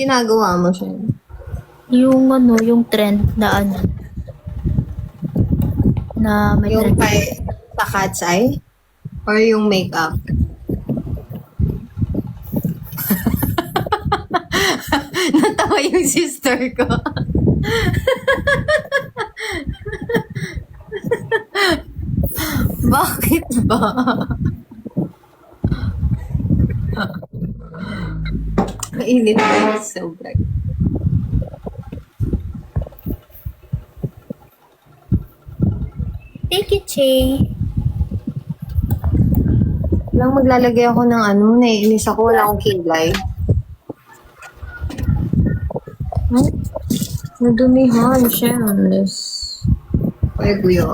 Ginagawa mo siya. Yung trend na na may Yung trend. sa cat's eye? Or yung makeup? Natawa yung sister ko. Bakit ba? Mainit na sobra. Thank you, Che. Lang maglalagay ako ng naiinis ako, wala akong kilay. Ay, nadumihan, shameless. Ay, kuya.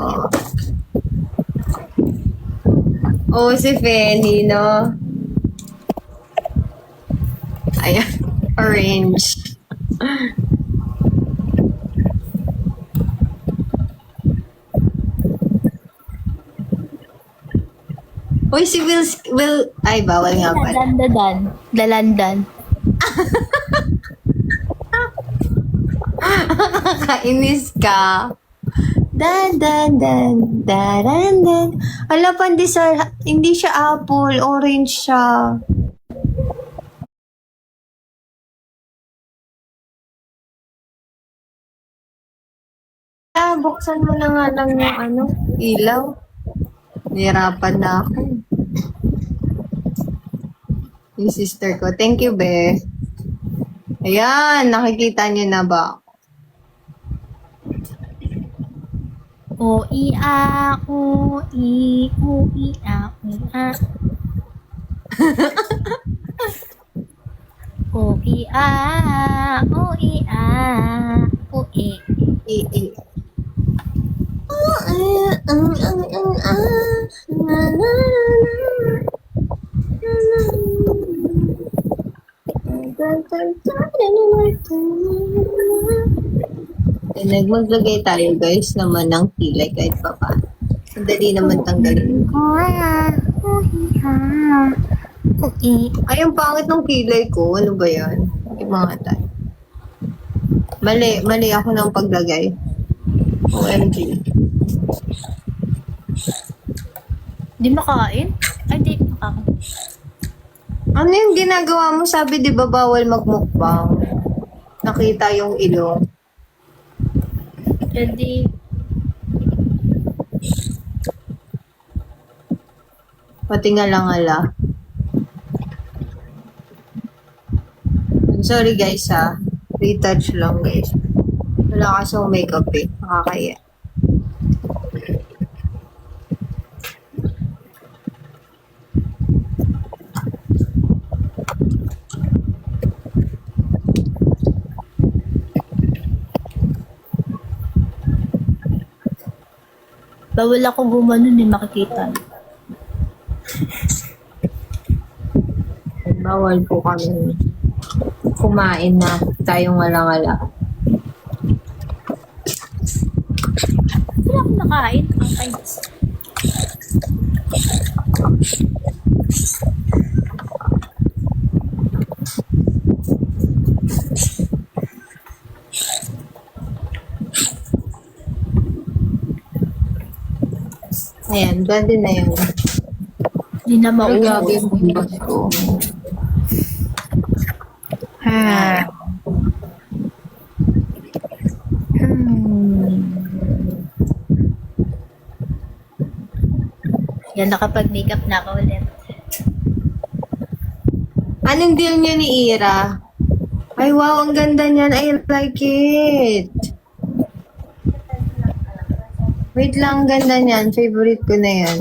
Oh, si Fanny, no? Ayan, orange. Uy, si Will, ay, bawal nga pala. Dalandan. Kakainis ka. Dan, dan, dan, dan, dan. Ala, pandesal, hindi siya apple, orange siya. Buksan mo na nga lang yung ilaw. Nihirapan na ako. Yung sister ko. Thank you, be. Ayan, nakikita niyo na ba? O-i-a, o-i, o-i-a, o-i-a. O-i-a, o-i-a, o-i. I. Maglagay tayo guys naman ng kilay kahit pa paano. Madali naman tanggalin. Ay, ang pangit ng kilay ko. Ano ba yan? Yung mga tayo. Mali ako ng paglagay. OMG. Di makain? Ay, di makain. Ano yung ginagawa mo? Sabi di ba bawal magmukbang? Nakita yung ilong. Hindi. Pati nga lang ala. I'm sorry guys ha. Retouch lang guys. Wala kasi akong makeup eh. Nakakaya. Bawal ako gumanon eh, makikita. Bawal po kami kumain na tayong wala-wala. Wala akong nakain. Ang kainis. Ayan, dyan din na yun. Hindi na Pero grabe mauwi. yung bumbag ko. Ha. Yan, nakapag-makeup na ako ulit. Anong deal niyo ni Ira? Ay, wow, ang ganda niyan. I like it. Wait lang, ang ganda niyan. Favorite ko na yan.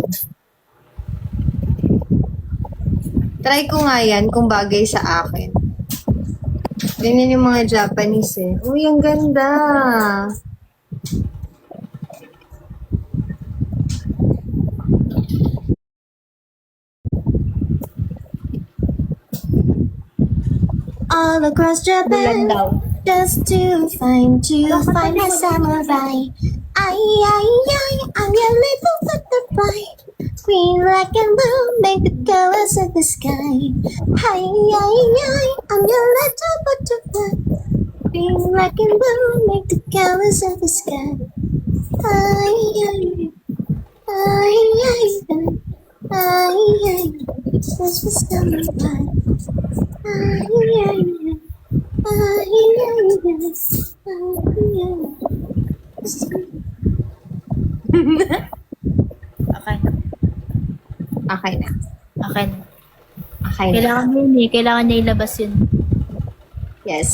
Try ko nga yan kung bagay sa akin. Ganyan yung mga Japanese eh. Uy, ang ganda. All across Bulan Japan, daw. just to find my samurai. Ay, ay, ay, I'm your little butterfly. Green, black, and blue, make the colors of the sky. Ay, ay, ay, I'm your little butterfly. Green, black, and blue, make the colors of the sky. Ay, ay, ay, ay, ay, ay, this was samurai. Ay, ay, ay, ay, ay, ay, ay. Okay. Okay na. Okay na. Okay na. Kailangan mo yun eh. Kailangan niya ilabas yun. Yes.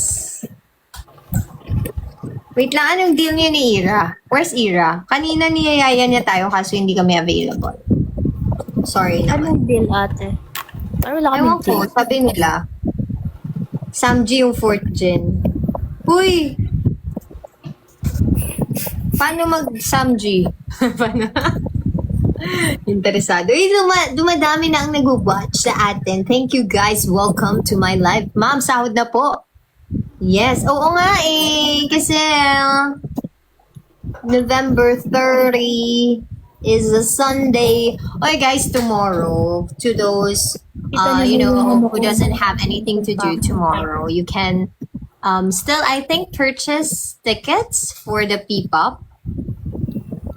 Wait lang, anong deal niya ni Ira? Where's Ira? Kanina niyayaya niya tayo kaso hindi kami available. Sorry naman. Anong deal, ate? Parang wala kami Ewan ko, deal. sabi nila, Samji yung 4th gen. Uy! Paano mag-Samji? Paano? Interesado. Uy, dumadami na ang nag-watch sa atin. Thank you guys. Welcome to my live. Ma'am, sahod na po. Yes. Oo nga eh. Kasi November 30 is a Sunday. Okay guys, tomorrow, to those who doesn't have anything to do tomorrow, you can still, I think, purchase tickets for the P-pop.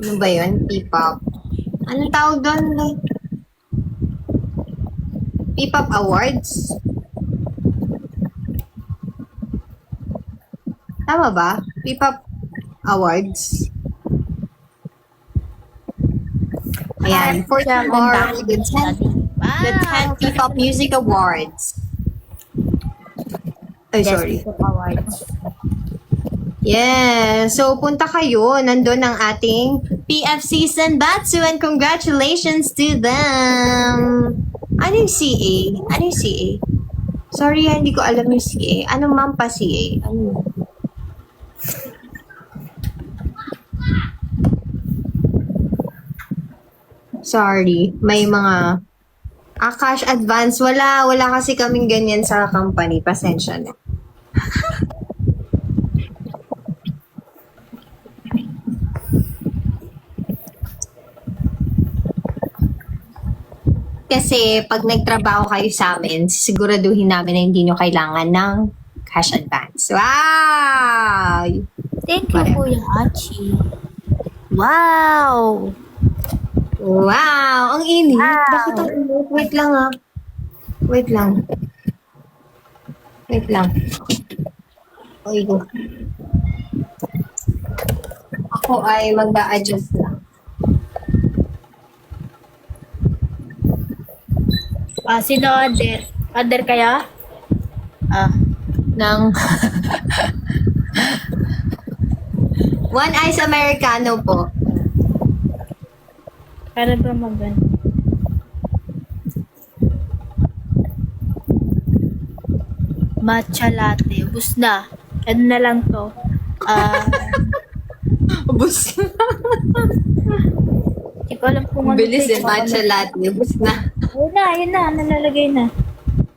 Ano ba yun? P-pop. Anong tawag doon? P-pop Awards? Tama ba? P-pop Awards? Ayan. For tomorrow, the 10th P-pop Music Awards. Ay, sorry. Yeah. So, punta kayo. Nandun ang ating PFC Senbatsu and congratulations to them. Ano yung CA? Ano yung CA? Sorry, hindi ko alam yung CA. Anong mampa CA? Ano? Sorry. May mga cash advance. Wala kasi kaming ganyan sa company. Pasensya na. Kasi pag nagtrabaho kayo sa amin, siguraduhin namin na hindi nyo kailangan ng cash advance. Wow! Thank you, Kuya Achi. Wow! Wow! Ang init. Wow! Bakit ang init? Wait lang ah. Wait lang. Wait lang. Okay, go. Ako ay mag-a-adjust lang. Sino Ader? Ader kaya? Ng One Ice Americano po. Para ba magan? Matcha latte. Ubus na. Ano na lang to? Ubus. Hindi ko alam kung ano. Bilis ito, eh, matcha latte. Ubus na. Ayun na, nalalagay na.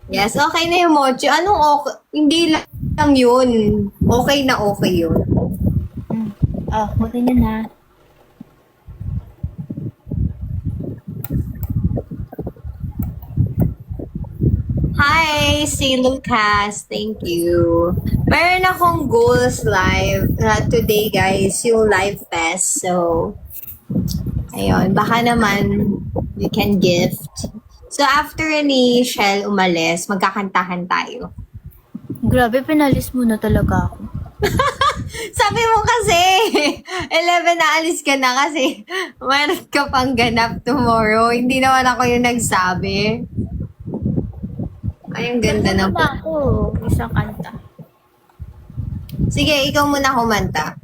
Yes, okay na yung mochi. Anong okay? Hindi lang yun. Okay na okay yun. Okay na na. Hi, si Lucas. Thank you. Meron akong goals live today, guys. Yung live fest. So, ayun. Baka naman you can gift. So, after ni Shell umalis, magkakantahan tayo. Grabe, pinalis mo na talaga ako. Sabi mo kasi, 11 na alis ka na kasi meron ka pang ganap tomorrow. Hindi naman ako yung nagsabi. Ay, ang ganda ng... Wala ako. Isang kanta. Sige, ikaw muna kumanta.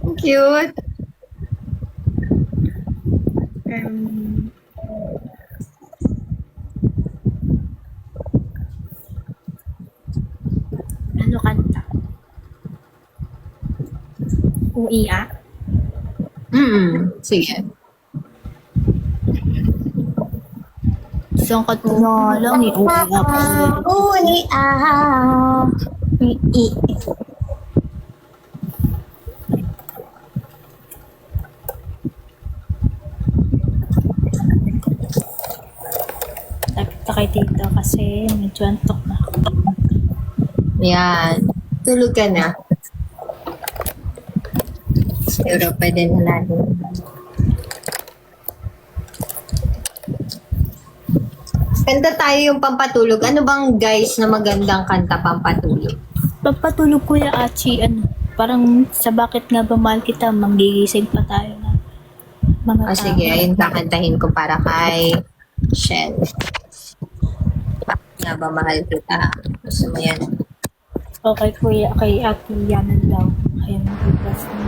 Ang cute. Ano kanta? Uiya? Sige. Isang kanta na lang. Uiya pa. Uiya. Tapos kay tita kasi medyo antok na. Yan. Tulog ka na. Siguro pwede na natin. Kanta tayo yung pampatulog. Ano bang guys na magandang kanta pampatulog? Pagpatulog Kuya Achi, parang sa bakit nga ba mahal kita, manggigising pa tayo na mga tao. Sige, ayun kakantahin ko para kay Shell. Bakit nga ba mahal kita? Gusto mo yan? Okay Kuya, kay Ate Yanan daw. Ayun, mag-request mo.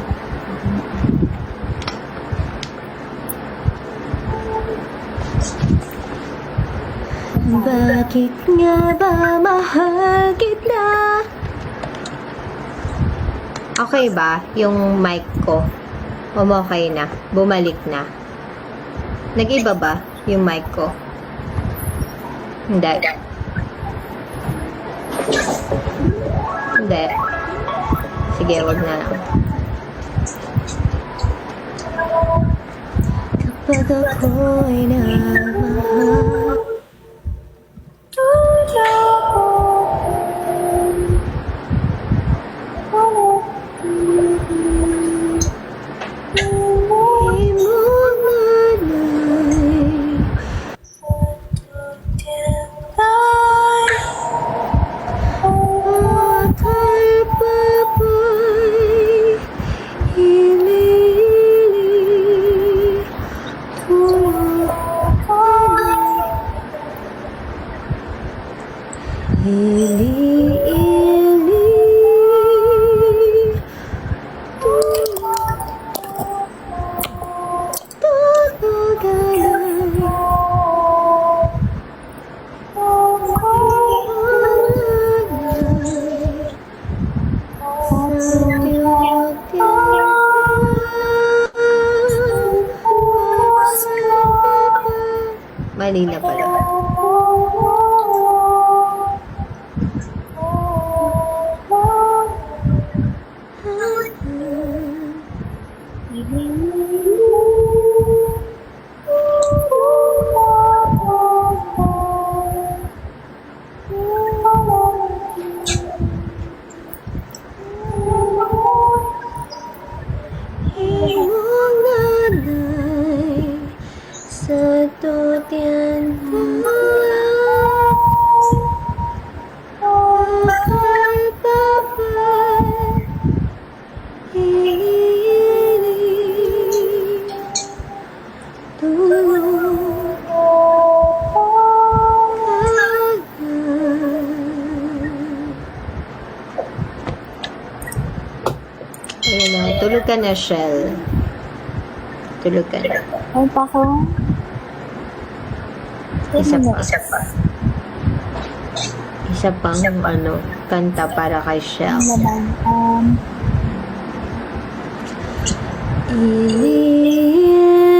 Bakit nga ba mahal kita? Okay ba yung mic ko? Okay na? Bumalik na? Nag-iba ba yung mic ko? Hindi. Hindi. Sige, wag na lang. Kapag ako'y nagmahal, Manila pala. Sa tutian Ayun na, tulog ka na, Shell. Tulog ka na. Ay, pa ko. Isa pa. Isa pang kanta para kay Shell. Naman, Ilim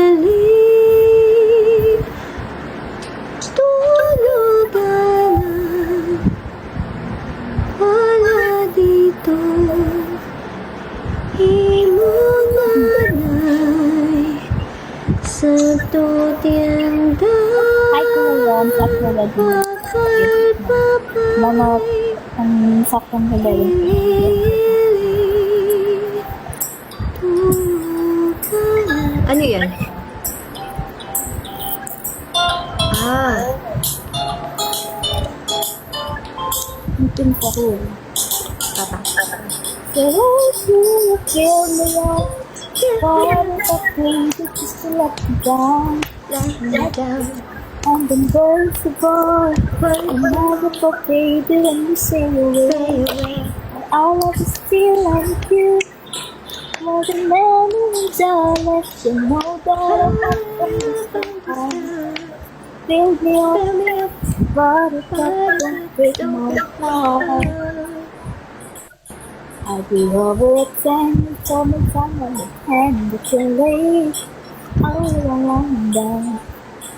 Mga ang saktong kagaling. Ano yan? Ah, Mutin ko ko. tata. So you feel me up. Part of the place that just to let me down. Let me down. And then goes the boy. Another for baby when you say away. Stay away. I love you still like you. More than many dollars, you know that I'm not gonna fill me up, but it's not gonna break my heart. I'll be over at 10, tell me someone you can, but you're late. I'll be along down.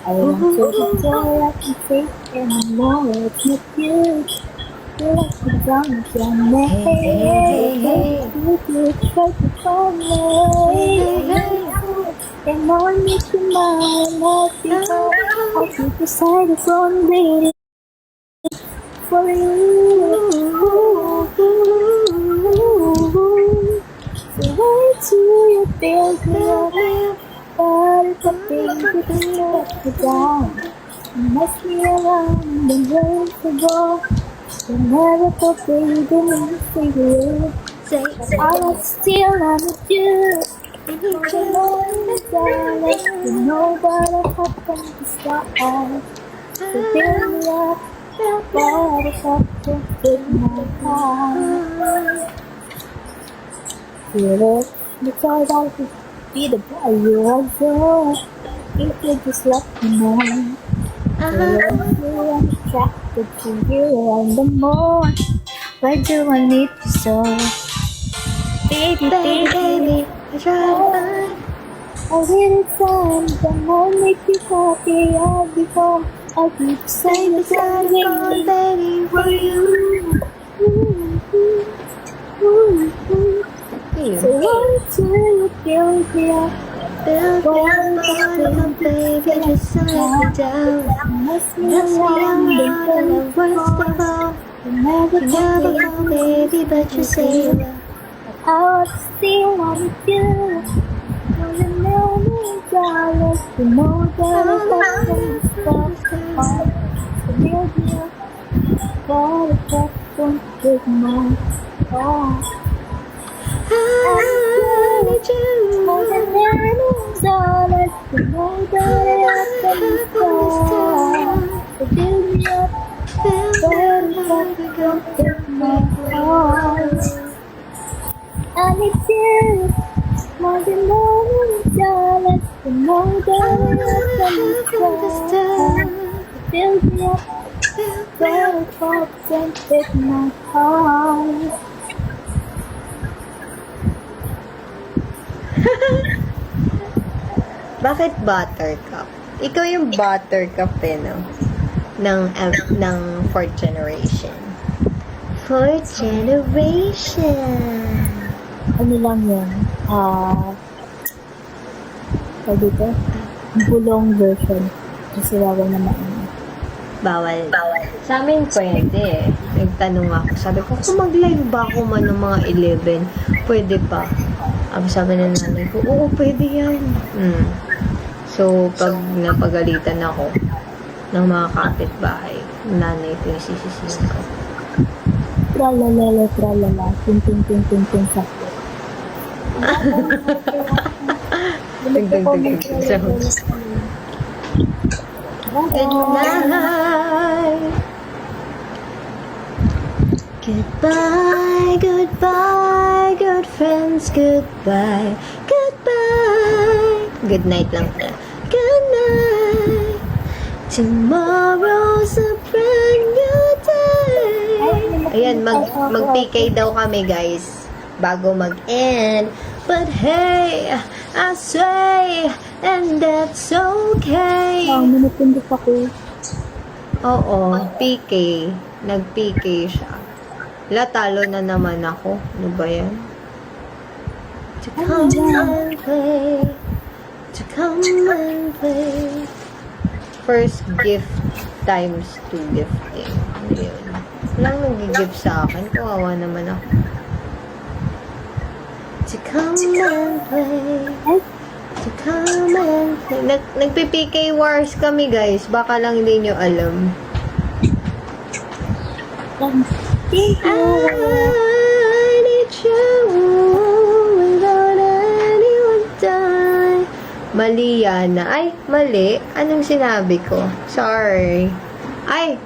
I want to be sure I can take anymore, it's not you. You like me down again, hey. You try to call me. And I need to mind that before I keep beside the phone waiting for you. So why do you build me up? But it's a thing that you let me down. You must be around and ready to go. You never thought baby when you figure it. Say, I was still on with you. You know that you know that I have from the start. So build me up, but it's up to fit my heart. Feel it, because I could be the boy you are for. If you just let me know. I'm attracted to you and the more. Why do I need you so? Baby, baby, I try to find. I really find that I'll make you happy. I'll be home. I'll be beside the sun waiting for you. So why do you build me up? Build me up, baby, just so let me down. Must be Must be around around the worst of all. Never Never go, baby, but you say well. I was still on you. More than $1,000,000, you know that I have some stuff. So build me up, but it just don't break my heart. I need you. More than $1,000,000, you know that I have some stuff. So build me up, but it just don't break my heart. I need you more than $1,000,000. You know that I have some stuff. Build me up, but it doesn't break my heart. Bakit buttercup? Ikaw yung buttercup eh, no? Ng fourth generation. Fourth generation. Ano lang yan? Sabi ko, bulong version. Kasi bawal naman. Bawal. Sa amin pwede. Nagtanong ako. Sabi ko, kung mag-live ba ako man ng mga 11, pwede pa. Sabi ng nanay ko, oo, pwede yan. So, pag napagalitan ako ng mga kapitbahay, nanay ko yung sisisihin ko. Tralalala, tralala. Ting, ting, ting, ting, ting, sakto. Ting, ting, ting, ting, sounds. Good night. Goodbye, goodbye, good friends, goodbye, goodbye. Good night lang pala. Good night. Tomorrow's a brand new day. Ayan, mag-PK daw kami, guys, bago mag-end. But hey, I say, and that's okay. Minutindot ako. Oo, PK. Nag-PK siya. Talo na naman ako. Ano ba yan? To come and play. To come and play. First gift times 2 gifting. Ano yun? Walang nag-gift sa akin. Kawawa naman ako. To come and play. To come and play. Nagpi-PK Wars kami, guys. Baka lang hindi nyo alam. Thank I need you without anyone die. Mali yan. Ay, mali. Anong sinabi ko? Sorry. Ay,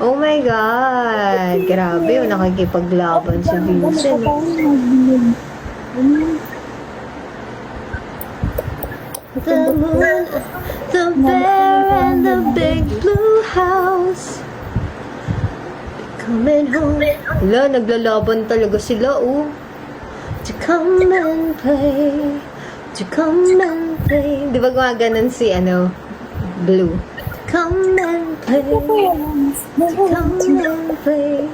oh my God. Grabe, oh, nakikipaglaban si Vincent. The moon, the bear, and the big blue house. Coming home. Wala, naglalaban talaga sila, oh. To come and play. To come and play. Di ba gumaganon si, Blue? Come and play. To come and play.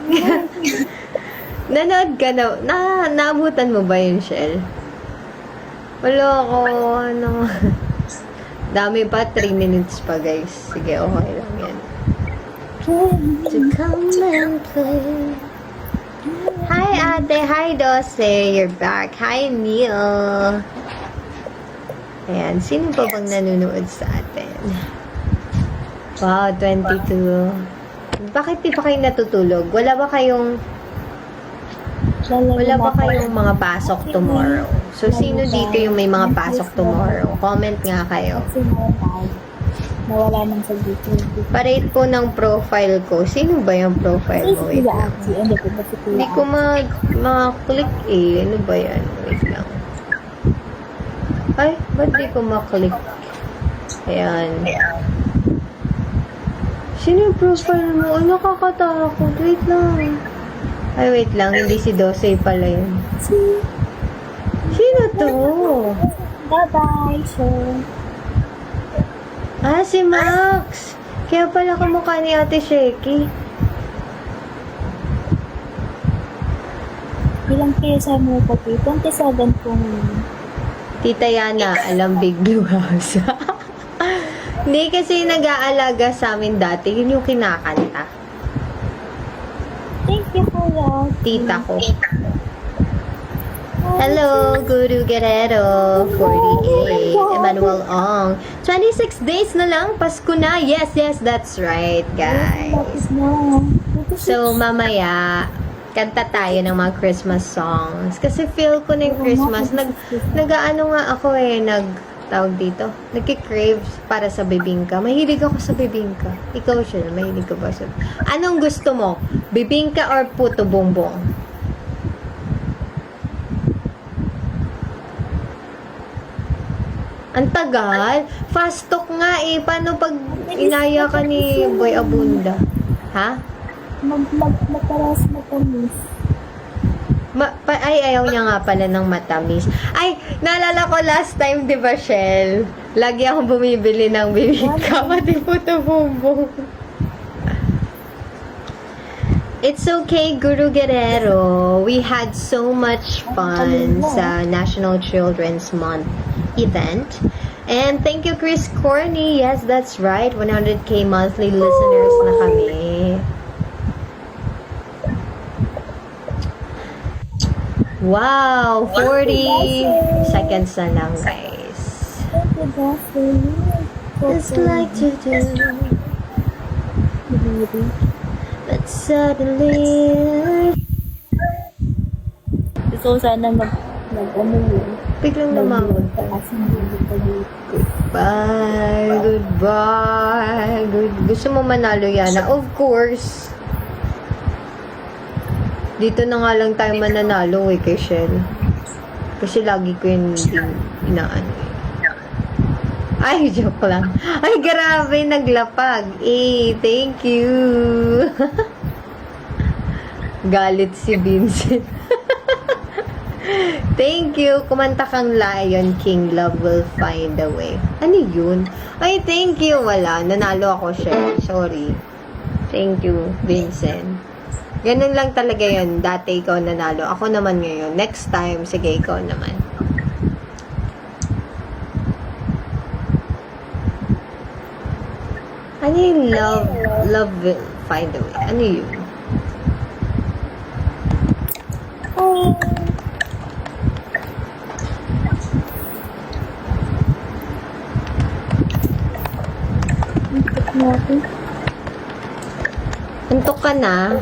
Nanood ka na. Naabutan mo ba yun, Shell? Wala ko, Dami pa, 3 minutes pa, guys. Sige, okay lang yan. To come and play. Hi, ate. Hi, Dose. You're back. Hi, Neil. Ayan. Sino pa bang nanonood sa atin? Wow, 22. Bakit di pa kayo natutulog? Wala ba kayong mga pasok tomorrow? So, sino dito yung may mga pasok tomorrow? Comment nga kayo. Nawala nang sa dito. Parate po ng profile ko. Sino ba yung profile mo? Wait lang. Hindi ko ma-click eh. Ano ba yan? Wait lang. Ay, ba't di ko ma-click? Ayan. Sino yung profile mo? Oh, nakakatakot. Wait lang. Ay, wait lang. Hindi si Dosey pala yun. Sino to? Bye-bye, sir. Ah, si Max. Kaya pala kamukha ni Ate Sheki. Ilang kesa mo po? 27 po. Tita Yana, alam Big Blue House. Hindi kasi nag-aalaga sa amin dati. Yun yung kinakanta. Thank you, Kuya. Tita ko. Hello, Guru Guerrero. 48. Emmanuel Ong. 26 days na lang. Pasko na. Yes, that's right, guys. No. So, mamaya, kanta tayo ng mga Christmas songs. Kasi feel ko na yung Christmas. Nag-ano nga ako tawag dito, nagki-crave para sa bibingka. Mahilig ako sa bibingka. Ikaw siya, mahilig ka ba sa... Anong gusto mo? Bibingka or puto bongbong? Ang tagal. Fast talk nga eh. Paano pag inaya ka ni Boy Abunda? Ha? Mataras matamis. Ay, ayaw niya nga pala ng matamis. Ay, naalala ko last time, di ba, Shell? Lagi akong bumibili ng bibingka. Pati puto bongbong. It's okay, Guru Guerrero. We had so much fun sa National Children's Month event. And thank you, Chris Corney. Yes, that's right. 100k monthly listeners na kami. Wow! 40 seconds na lang, guys. Just like to do. But suddenly... Gusto ko sana Biglang namamod. Goodbye. Gusto mo manalo yan? Of course. Dito na nga lang tayo mananalo kay Shell. Kasi lagi ko yun inaano eh. Ay, joke lang. Ay, grabe, naglapag. Thank you. Galit si Vincent. Thank you. Kumanta kang Lion King, Love Will Find a Way. Ano yun? Ay, thank you. Wala. Nanalo ako, Shell. Sorry. Thank you, Vincent. Ganun lang talaga yun. Dati ikaw nanalo. Ako naman ngayon. Next time, sige, ikaw naman. Ano Ano yung love will find a way? Ano yun? Antok ka na?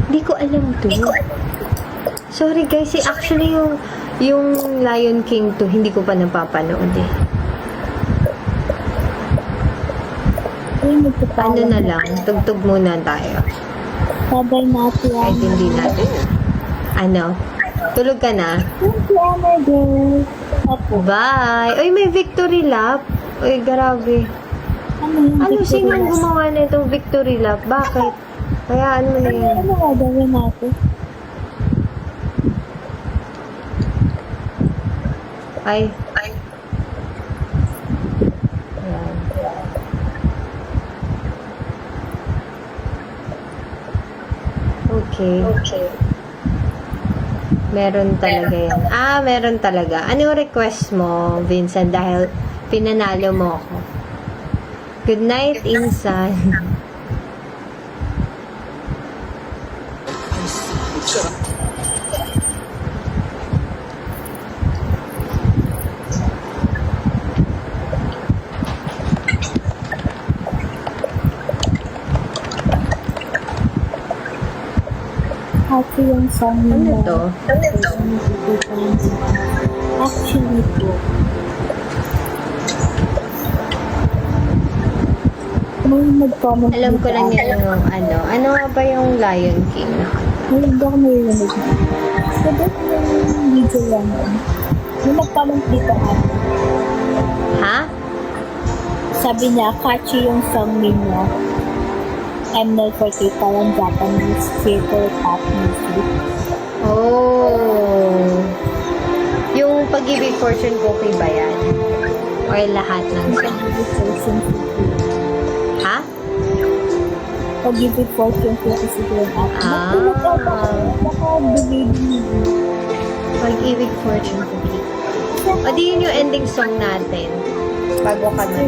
Hindi ko alam to. Sorry guys, actually yung Lion King to, hindi ko pa napapanood eh. Ano na lang, tugtog muna tayo. Sabay natin yan. Kahit hindi natin. Ano? Tulog ka na? Thank you, Annabelle. Opo. Bye! Uy, may victory lap. Uy, grabe. Ano sinong gumawa na itong victory lap? Bakit? Kayaan mo na yan. Ano nga gawin natin? Ay. Ayan. Okay. Meron talaga yan. Meron talaga. Anong request mo, Vincent? Dahil pinanalo mo ako. Good night, Insan. Happy yung song Ano nila. to? Actually po. May nag-comment. Alam ko lang yan yung ano. Ano nga ba yung Lion King na kanta? Ay, hindi ako narinig na. So, that yung video lang yun. May nag-comment dito ate. Ha? Sabi niya, catchy yung song ninyo. ML48 parang Japanese theater pop music. Oh. Yung Pag-ibig Fortune Cookie ba yan? Or lahat ng song? Ha? Pag-ibig fortune ko kasi yung ate. Ah. Nagtulog ako. Baka baby. Pag-ibig Fortune Cookie. O di yun yung ending song natin. Bago ka na.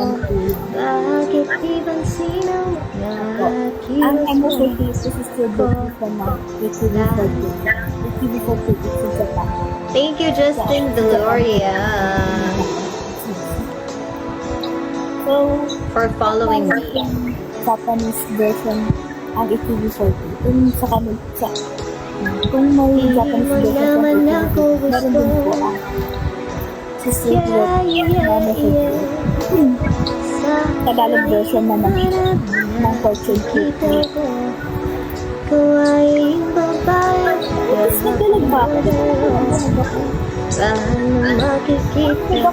Bakit di ba sinaw na Ang ML48 is still beautiful from my ATV48 sa Japan. Thank you, Justin Gloria, So, for following me. Japanese version ang ATV48. Kung may Japanese version naman ng ako ATV, meron din po ang sister Tagalog version naman ng Fortune Cookie. Kuwain babae. Tapos nagdalag ba ako? Paano makikita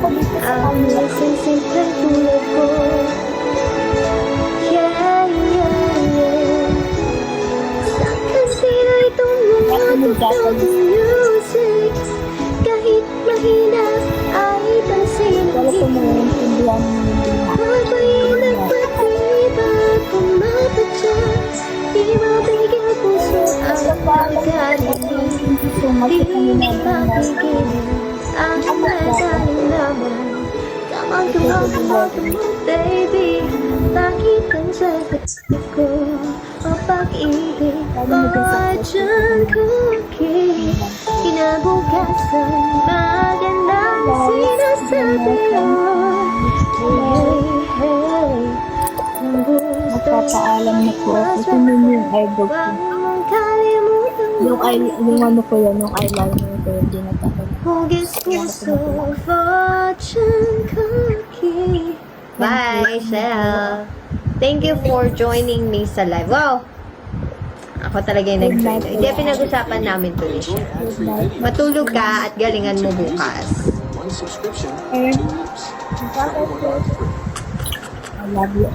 ang isang simpleng tulad ko? Yeah, yeah, yeah. Saan kasi na itong mga tugtog music? Kahit mahina ay pansin Wala ko naiintindihan yung Ako'y nagpatiba, pumapadya. Di mabigyan puso ang pagkalili. so much Di kami na mapigilin ang madaling laman. Kamang-kamang mo, baby. Bakit ang sagot ko? O pag-ibig Fortune Cookie. Kinabukasan, magandang sinasabi ko. Hey, hey, ang gusto magpapaalam na po ako. Ito yung eyebrow ko. Huwag mong kalimutan Yung ano ko yun, yung eyeliner ko yun, di natakot. Hugis puso, Fortune Cookie. Bye, Shell. Thank you for joining me sa live. Wow! Ako talaga yung nag-join. Hindi, pinag-usapan namin to ni Shell. Good night. Matulog ka at galingan mo bukas. And, I love you.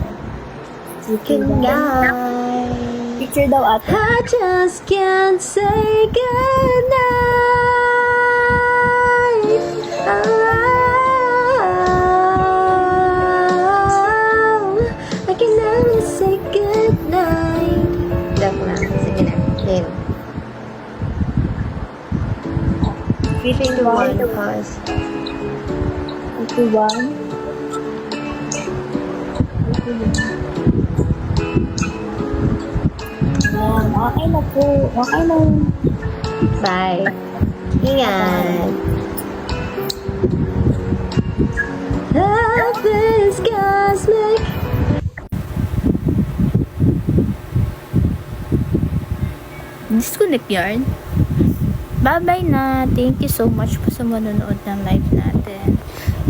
Picture Good daw. night. Picture daw ate. I just can't say goodnight. Oh, I can only say goodnight. Joke lang. Sige na. 3, 2, 1, pause. 51. Ayan, okay na po. Okay na. Bye. Ingat. Love is cosmic. Disconnect yarn. Bye-bye na. Thank you so much po sa manonood ng live natin.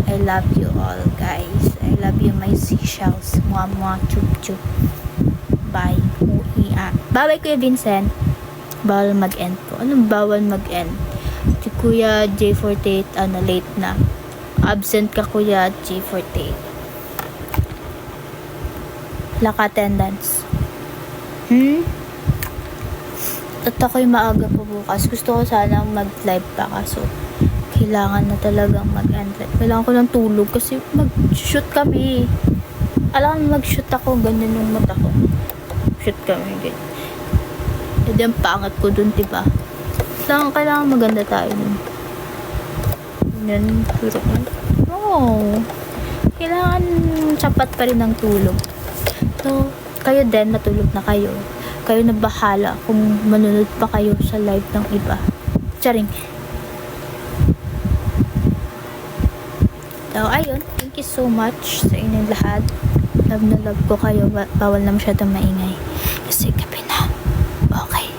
I love you all, guys. I love you, my seashells. Mwah, chup, chup. Bye. Uia. Bye-bye, Kuya Vincent. Bawal mag-end po. Anong bawal mag-end? Si Kuya J48, late na. Absent ka, Kuya J48. Laka attendance. At ako'y maaga po bukas. Gusto ko sanang mag-live pa, kaso kailangan na talagang mag-end. Kailangan ko ng tulog kasi mag-shoot kami. Alam mo, mag-shoot ako, ganyan yung mata ko. Shoot kami, ganyan. Hindi ang pangat ko dun, diba? Kailangan maganda tayo dun. Yan, tulog na. Oo. Kailangan sapat pa rin ng tulog. So, kayo din, matulog na kayo. Kayo na bahala kung manunod pa kayo sa live ng iba. Charing. So, ayun. Thank you so much sa inyong lahat. Love na love ko kayo. Bawal na masyadong maingay. Kasi gabi na. Okay.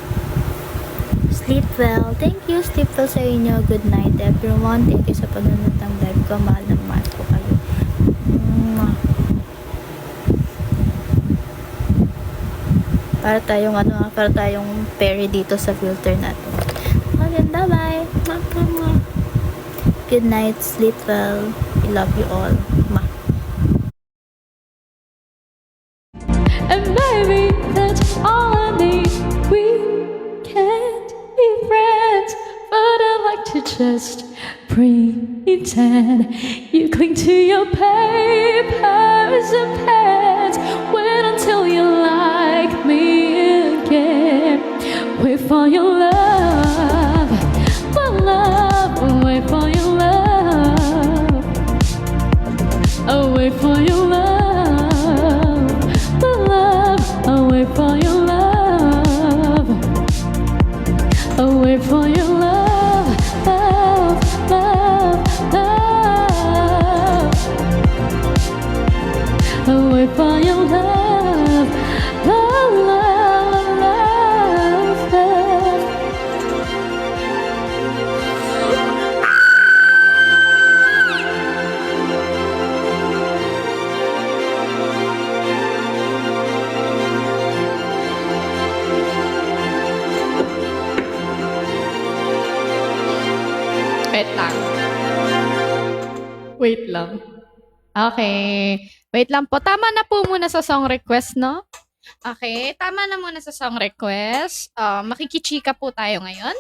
Sleep well. Thank you. Sleep well sa inyo. Good night, everyone. Thank you sa panonood ng live ko. Mahal na mahal ko kayo. Mwah. Para tayong Perry dito sa filter natin. Okay, bye-bye. Good night, sleep well. I love you all. Ma. And maybe that's all I need. We can't be friends, but I like to just pretend. You cling to your papers and pens. Wait until you like me again. Wait for your love, my love. Wait for your love. Oh, wait for your love, my love. Oh, wait for your love. Oh, wait for your love, love, love, love. Oh, wait for your love, love, love, love, love. Wait lang. Wait lang. Okay. Wait lang po. Tama na po muna sa song request, no? Okay. Tama na muna sa song request. Makikichika po tayo ngayon.